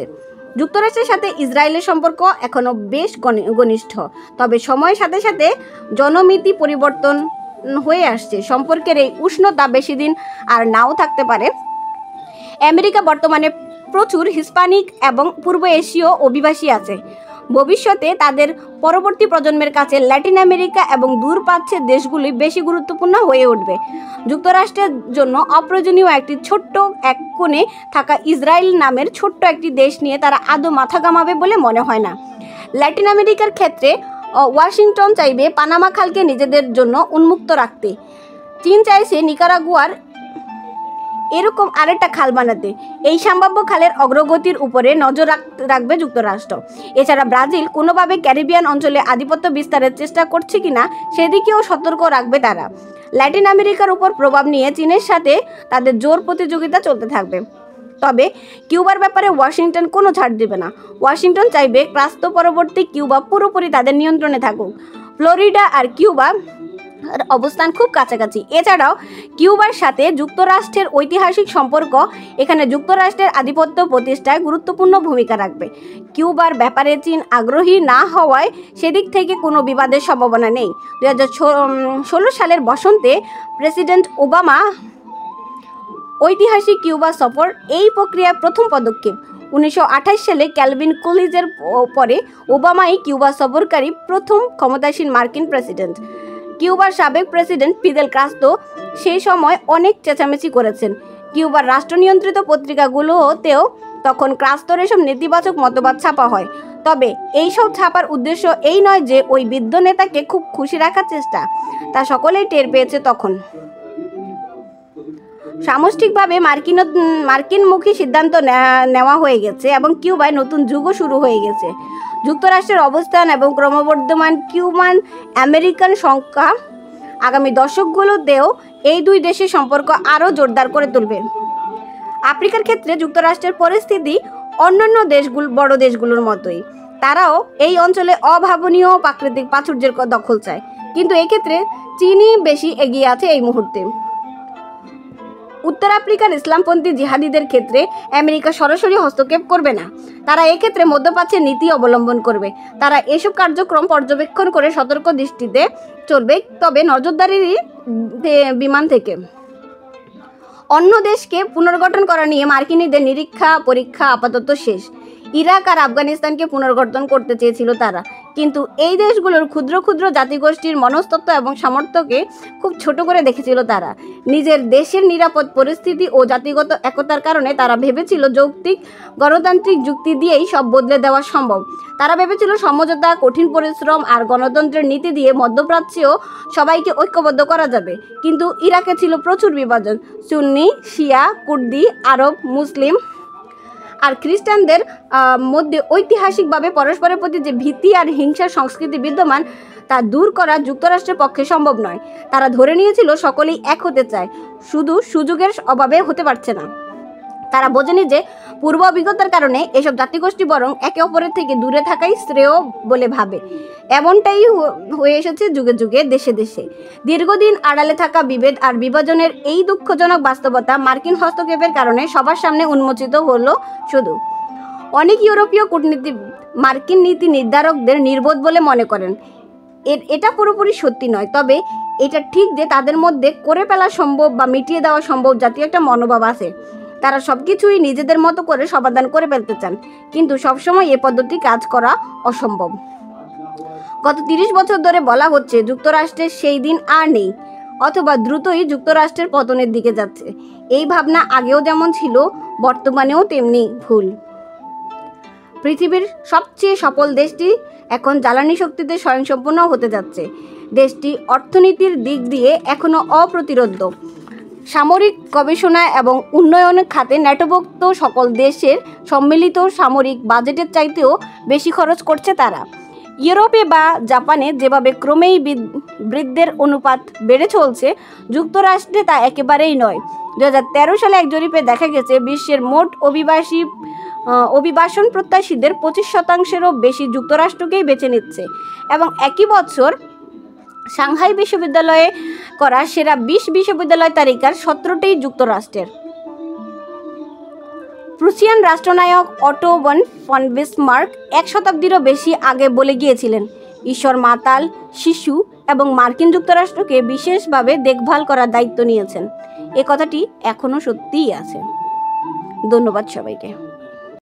যুক্তরাষ্ট্রের সাথে ইসরায়েলের সম্পর্ক এখনও বেশ ঘনিষ্ঠ, তবে সময়ের সাথে সাথে জনমিতি পরিবর্তন হয়ে আসছে। সম্পর্কের এই উষ্ণতা বেশি দিন আর নাও থাকতে পারে। আমেরিকা বর্তমানে প্রচুর হিস্পানিক এবং পূর্ব এশীয় অভিবাসী আছে। ভবিষ্যতে তাদের পরবর্তী প্রজন্মের কাছে ল্যাটিন আমেরিকা এবং দূরপ্রাচ্যের দেশগুলি বেশি গুরুত্বপূর্ণ হয়ে উঠবে। যুক্তরাষ্ট্রের জন্য অপ্রয়োজনীয় একটি ছোট্ট এক কোণে থাকা ইসরায়েল নামের ছোট্ট একটি দেশ নিয়ে তারা আদৌ মাথা ঘামাবে বলে মনে হয় না। ল্যাটিন আমেরিকার ক্ষেত্রে ওয়াশিংটন চাইবে পানামা খালকে নিজেদের জন্য উন্মুক্ত রাখতে। চীন চাইছে নিকারাগুয়ার এরকম আরেকটা খাল বানাতে। এই সম্ভাব্য খালের অগ্রগতির উপরে নজর রাখবে যুক্তরাষ্ট্র। এছাড়া ব্রাজিল কোনোভাবে ক্যারিবিয়ান অঞ্চলে আধিপত্য বিস্তারের চেষ্টা করছে কিনা সেদিকেও সতর্ক রাখবে তারা। ল্যাটিন আমেরিকার উপর প্রভাব নিয়ে চীনের সাথে তাদের জোর প্রতিযোগিতা চলতে থাকবে। তবে কিউবার ব্যাপারে ওয়াশিংটন কোনো ছাড় দেবে না। ওয়াশিংটন চাইবে ক্রাস্তো পরবর্তী কিউবা পুরোপুরি তাদের নিয়ন্ত্রণে থাকুক। ফ্লোরিডা আর কিউবা অবস্থান খুব কাছাকাছি। এছাড়াও কিউবার সাথে যুক্তরাষ্ট্রের ঐতিহাসিক সম্পর্ক এখানে যুক্তরাষ্ট্রের আধিপত্য প্রতিষ্ঠায় গুরুত্বপূর্ণ ভূমিকা রাখবে। কিউবার ব্যাপারে চীন আগ্রহী না হওয়ায় সেদিক থেকে কোনো বিবাদের সম্ভাবনা নেই। 2016 সালের বসন্তে প্রেসিডেন্ট ওবামা ঐতিহাসিক কিউবা সফর এই প্রক্রিয়ার প্রথম পদক্ষেপ। 1928 সালে ক্যালভিন কুলিজের পরে ওবামাই কিউবা সফরকারী প্রথম ক্ষমতাসীন মার্কিন প্রেসিডেন্ট। কিউবার সাবেক প্রেসিডেন্ট ফিদেল কাস্ত্রো সেই সময় অনেক চেঁচামেচি করেছেন। কিউবার রাষ্ট্রনিয়ন্ত্রিত পত্রিকাগুলোতেও তখন কাস্ত্রোর এসব নেতিবাচক মতবাদ ছাপা হয়। তবে এইসব ছাপার উদ্দেশ্য এই নয় যে ওই বৃদ্ধ নেতাকে খুব খুশি রাখার চেষ্টা, তা সকলেই টের পেয়েছে তখন। সামষ্টিকভাবে মার্কিনমুখী সিদ্ধান্ত নেওয়া হয়ে গেছে এবং কিউবায় নতুন যুগও শুরু হয়ে গেছে। যুক্তরাষ্ট্রের অবস্থান এবং ক্রমবর্ধমান কিউবান আমেরিকান সংখ্যা আগামী দশকগুলোতেও এই দুই দেশের সম্পর্ক আরও জোরদার করে তুলবে। আফ্রিকার ক্ষেত্রে যুক্তরাষ্ট্রের পরিস্থিতি অন্যান্য বড় দেশগুলোর মতোই। তারাও এই অঞ্চলে অভাবনীয় প্রাকৃতিক প্রাচুর্যের দখল চায়, কিন্তু এক্ষেত্রে চীনই বেশি এগিয়ে আছে এই মুহূর্তে। উত্তর আফ্রিকার ইসলামপন্থী জিহাদিদের ক্ষেত্রে আমেরিকা সরাসরি হস্তক্ষেপ করবে না, তারা এক্ষেত্রে মধ্যপ্রাচ্যের নীতি অবলম্বন করবে। তারা এসব কার্যক্রম পর্যবেক্ষণ করে সতর্ক দৃষ্টিতে চলবে, তবে নজরদারি বিমান থেকে। অন্য দেশকে পুনর্গঠন করা নিয়ে মার্কিনীদের নিরীক্ষা পরীক্ষা আপাতত শেষ। ইরাক আর আফগানিস্তানকে পুনর্গঠন করতে চেয়েছিল তারা, কিন্তু এই দেশগুলোর ক্ষুদ্র ক্ষুদ্র জাতিগোষ্ঠীর মনস্তত্ত্ব এবং সামর্থ্যকে খুব ছোট করে দেখেছিল তারা। নিজের দেশের নিরাপদ পরিস্থিতি ও জাতিগত একতার কারণে তারা ভেবেছিল যৌক্তিক গণতান্ত্রিক যুক্তি দিয়েই সব বদলে দেওয়া সম্ভব। তারা ভেবেছিল সমঝোতা, কঠিন পরিশ্রম আর গণতন্ত্রের নীতি দিয়ে মধ্যপ্রাচ্যেও সবাইকে ঐক্যবদ্ধ করা যাবে। কিন্তু ইরাকে ছিল প্রচুর বিভাজন, সুন্নি, শিয়া, কুর্দি, আরব, মুসলিম আর খ্রিস্টানদের মধ্যে ঐতিহাসিকভাবে পরস্পরের প্রতি যে ভীতি আর হিংসার সংস্কৃতি বিদ্যমান, তা দূর করা যুক্তরাষ্ট্রের পক্ষে সম্ভব নয়। তারা ধরে নিয়েছিল সকলেই এক হতে চায়, শুধু সুযোগের অভাবে হতে পারছে না। তারা বোঝেনি যে পূর্ব অভিজ্ঞতার কারণে এসব জাতিগোষ্ঠী বরং একে অপরের থেকে দূরে থাকাই শ্রেয় বলে ভাবে। এমনটাই হয়ে এসেছে যুগে যুগে, দেশে দেশে। দীর্ঘদিন আড়ালে থাকা বিভেদ আর বিভাজনের এই দুঃখজনক বাস্তবতা মার্কিন হস্তক্ষেপের কারণে সবার সামনে উন্মোচিত হলো। শুধু অনেক ইউরোপীয় কূটনীতিবিদ মার্কিন নীতি নির্ধারকদের নির্বোধ বলে মনে করেন। এটা পুরোপুরি সত্যি নয়, তবে এটা ঠিক যে তাদের মধ্যে করে ফেলা সম্ভব বা মিটিয়ে দেওয়া সম্ভব জাতীয় একটা মনোভাব আছে। তারা সব কিছুই নিজেদের মতো করে সমাধান করে ফেলতে চান, কিন্তু সবসময় এ পদ্ধতি কাজ করা অসম্ভব। গত 30 বছর ধরে বলা হচ্ছে যুক্তরাষ্ট্রের সেই দিন আর নেই, অথবা দ্রুতই যুক্তরাষ্ট্রের পতনের দিকে যাচ্ছে। এই ভাবনা আগেও যেমন ছিল, বর্তমানেও তেমনি ভুল। পৃথিবীর সবচেয়ে সফল দেশটি এখন জ্বালানি শক্তিতে স্বয়ংসম্পূর্ণ হতে যাচ্ছে। দেশটি অর্থনীতির দিক দিয়ে এখনও অপ্রতিরোধ্য। সামরিক গবেষণা এবং উন্নয়ন খাতে ন্যাটোভুক্ত সকল দেশের সম্মিলিত সামরিক বাজেটের চাইতেও বেশি খরচ করছে তারা। ইউরোপে বা জাপানে যেভাবে ক্রমেই বৃদ্ধির অনুপাত বেড়ে চলছে, যুক্তরাষ্ট্রে তা একেবারেই নয়। 2013 সালে এক জরিপে দেখা গেছে বিশ্বের মোট অভিবাসন প্রত্যাশীদের 25%-এরও বেশি যুক্তরাষ্ট্রকেই বেছে নিচ্ছে, এবং একই বছর সাংহাই বিশ্ববিদ্যালয়ে করা সেরা 20 বিশ্ববিদ্যালয় তালিকার 17টিই যুক্তরাষ্ট্রের। প্রুসিয়ান রাষ্ট্রনায়ক অটো ফন বিসমার্ক 1 শতাব্দীরও বেশি আগে বলে গিয়েছিলেন, ঈশ্বর মাতাল, শিশু এবং মার্কিন যুক্তরাষ্ট্রকে বিশেষভাবে দেখভাল করার দায়িত্ব নিয়েছেন। এ কথাটি এখনও সত্যিই আছে। ধন্যবাদ সবাইকে।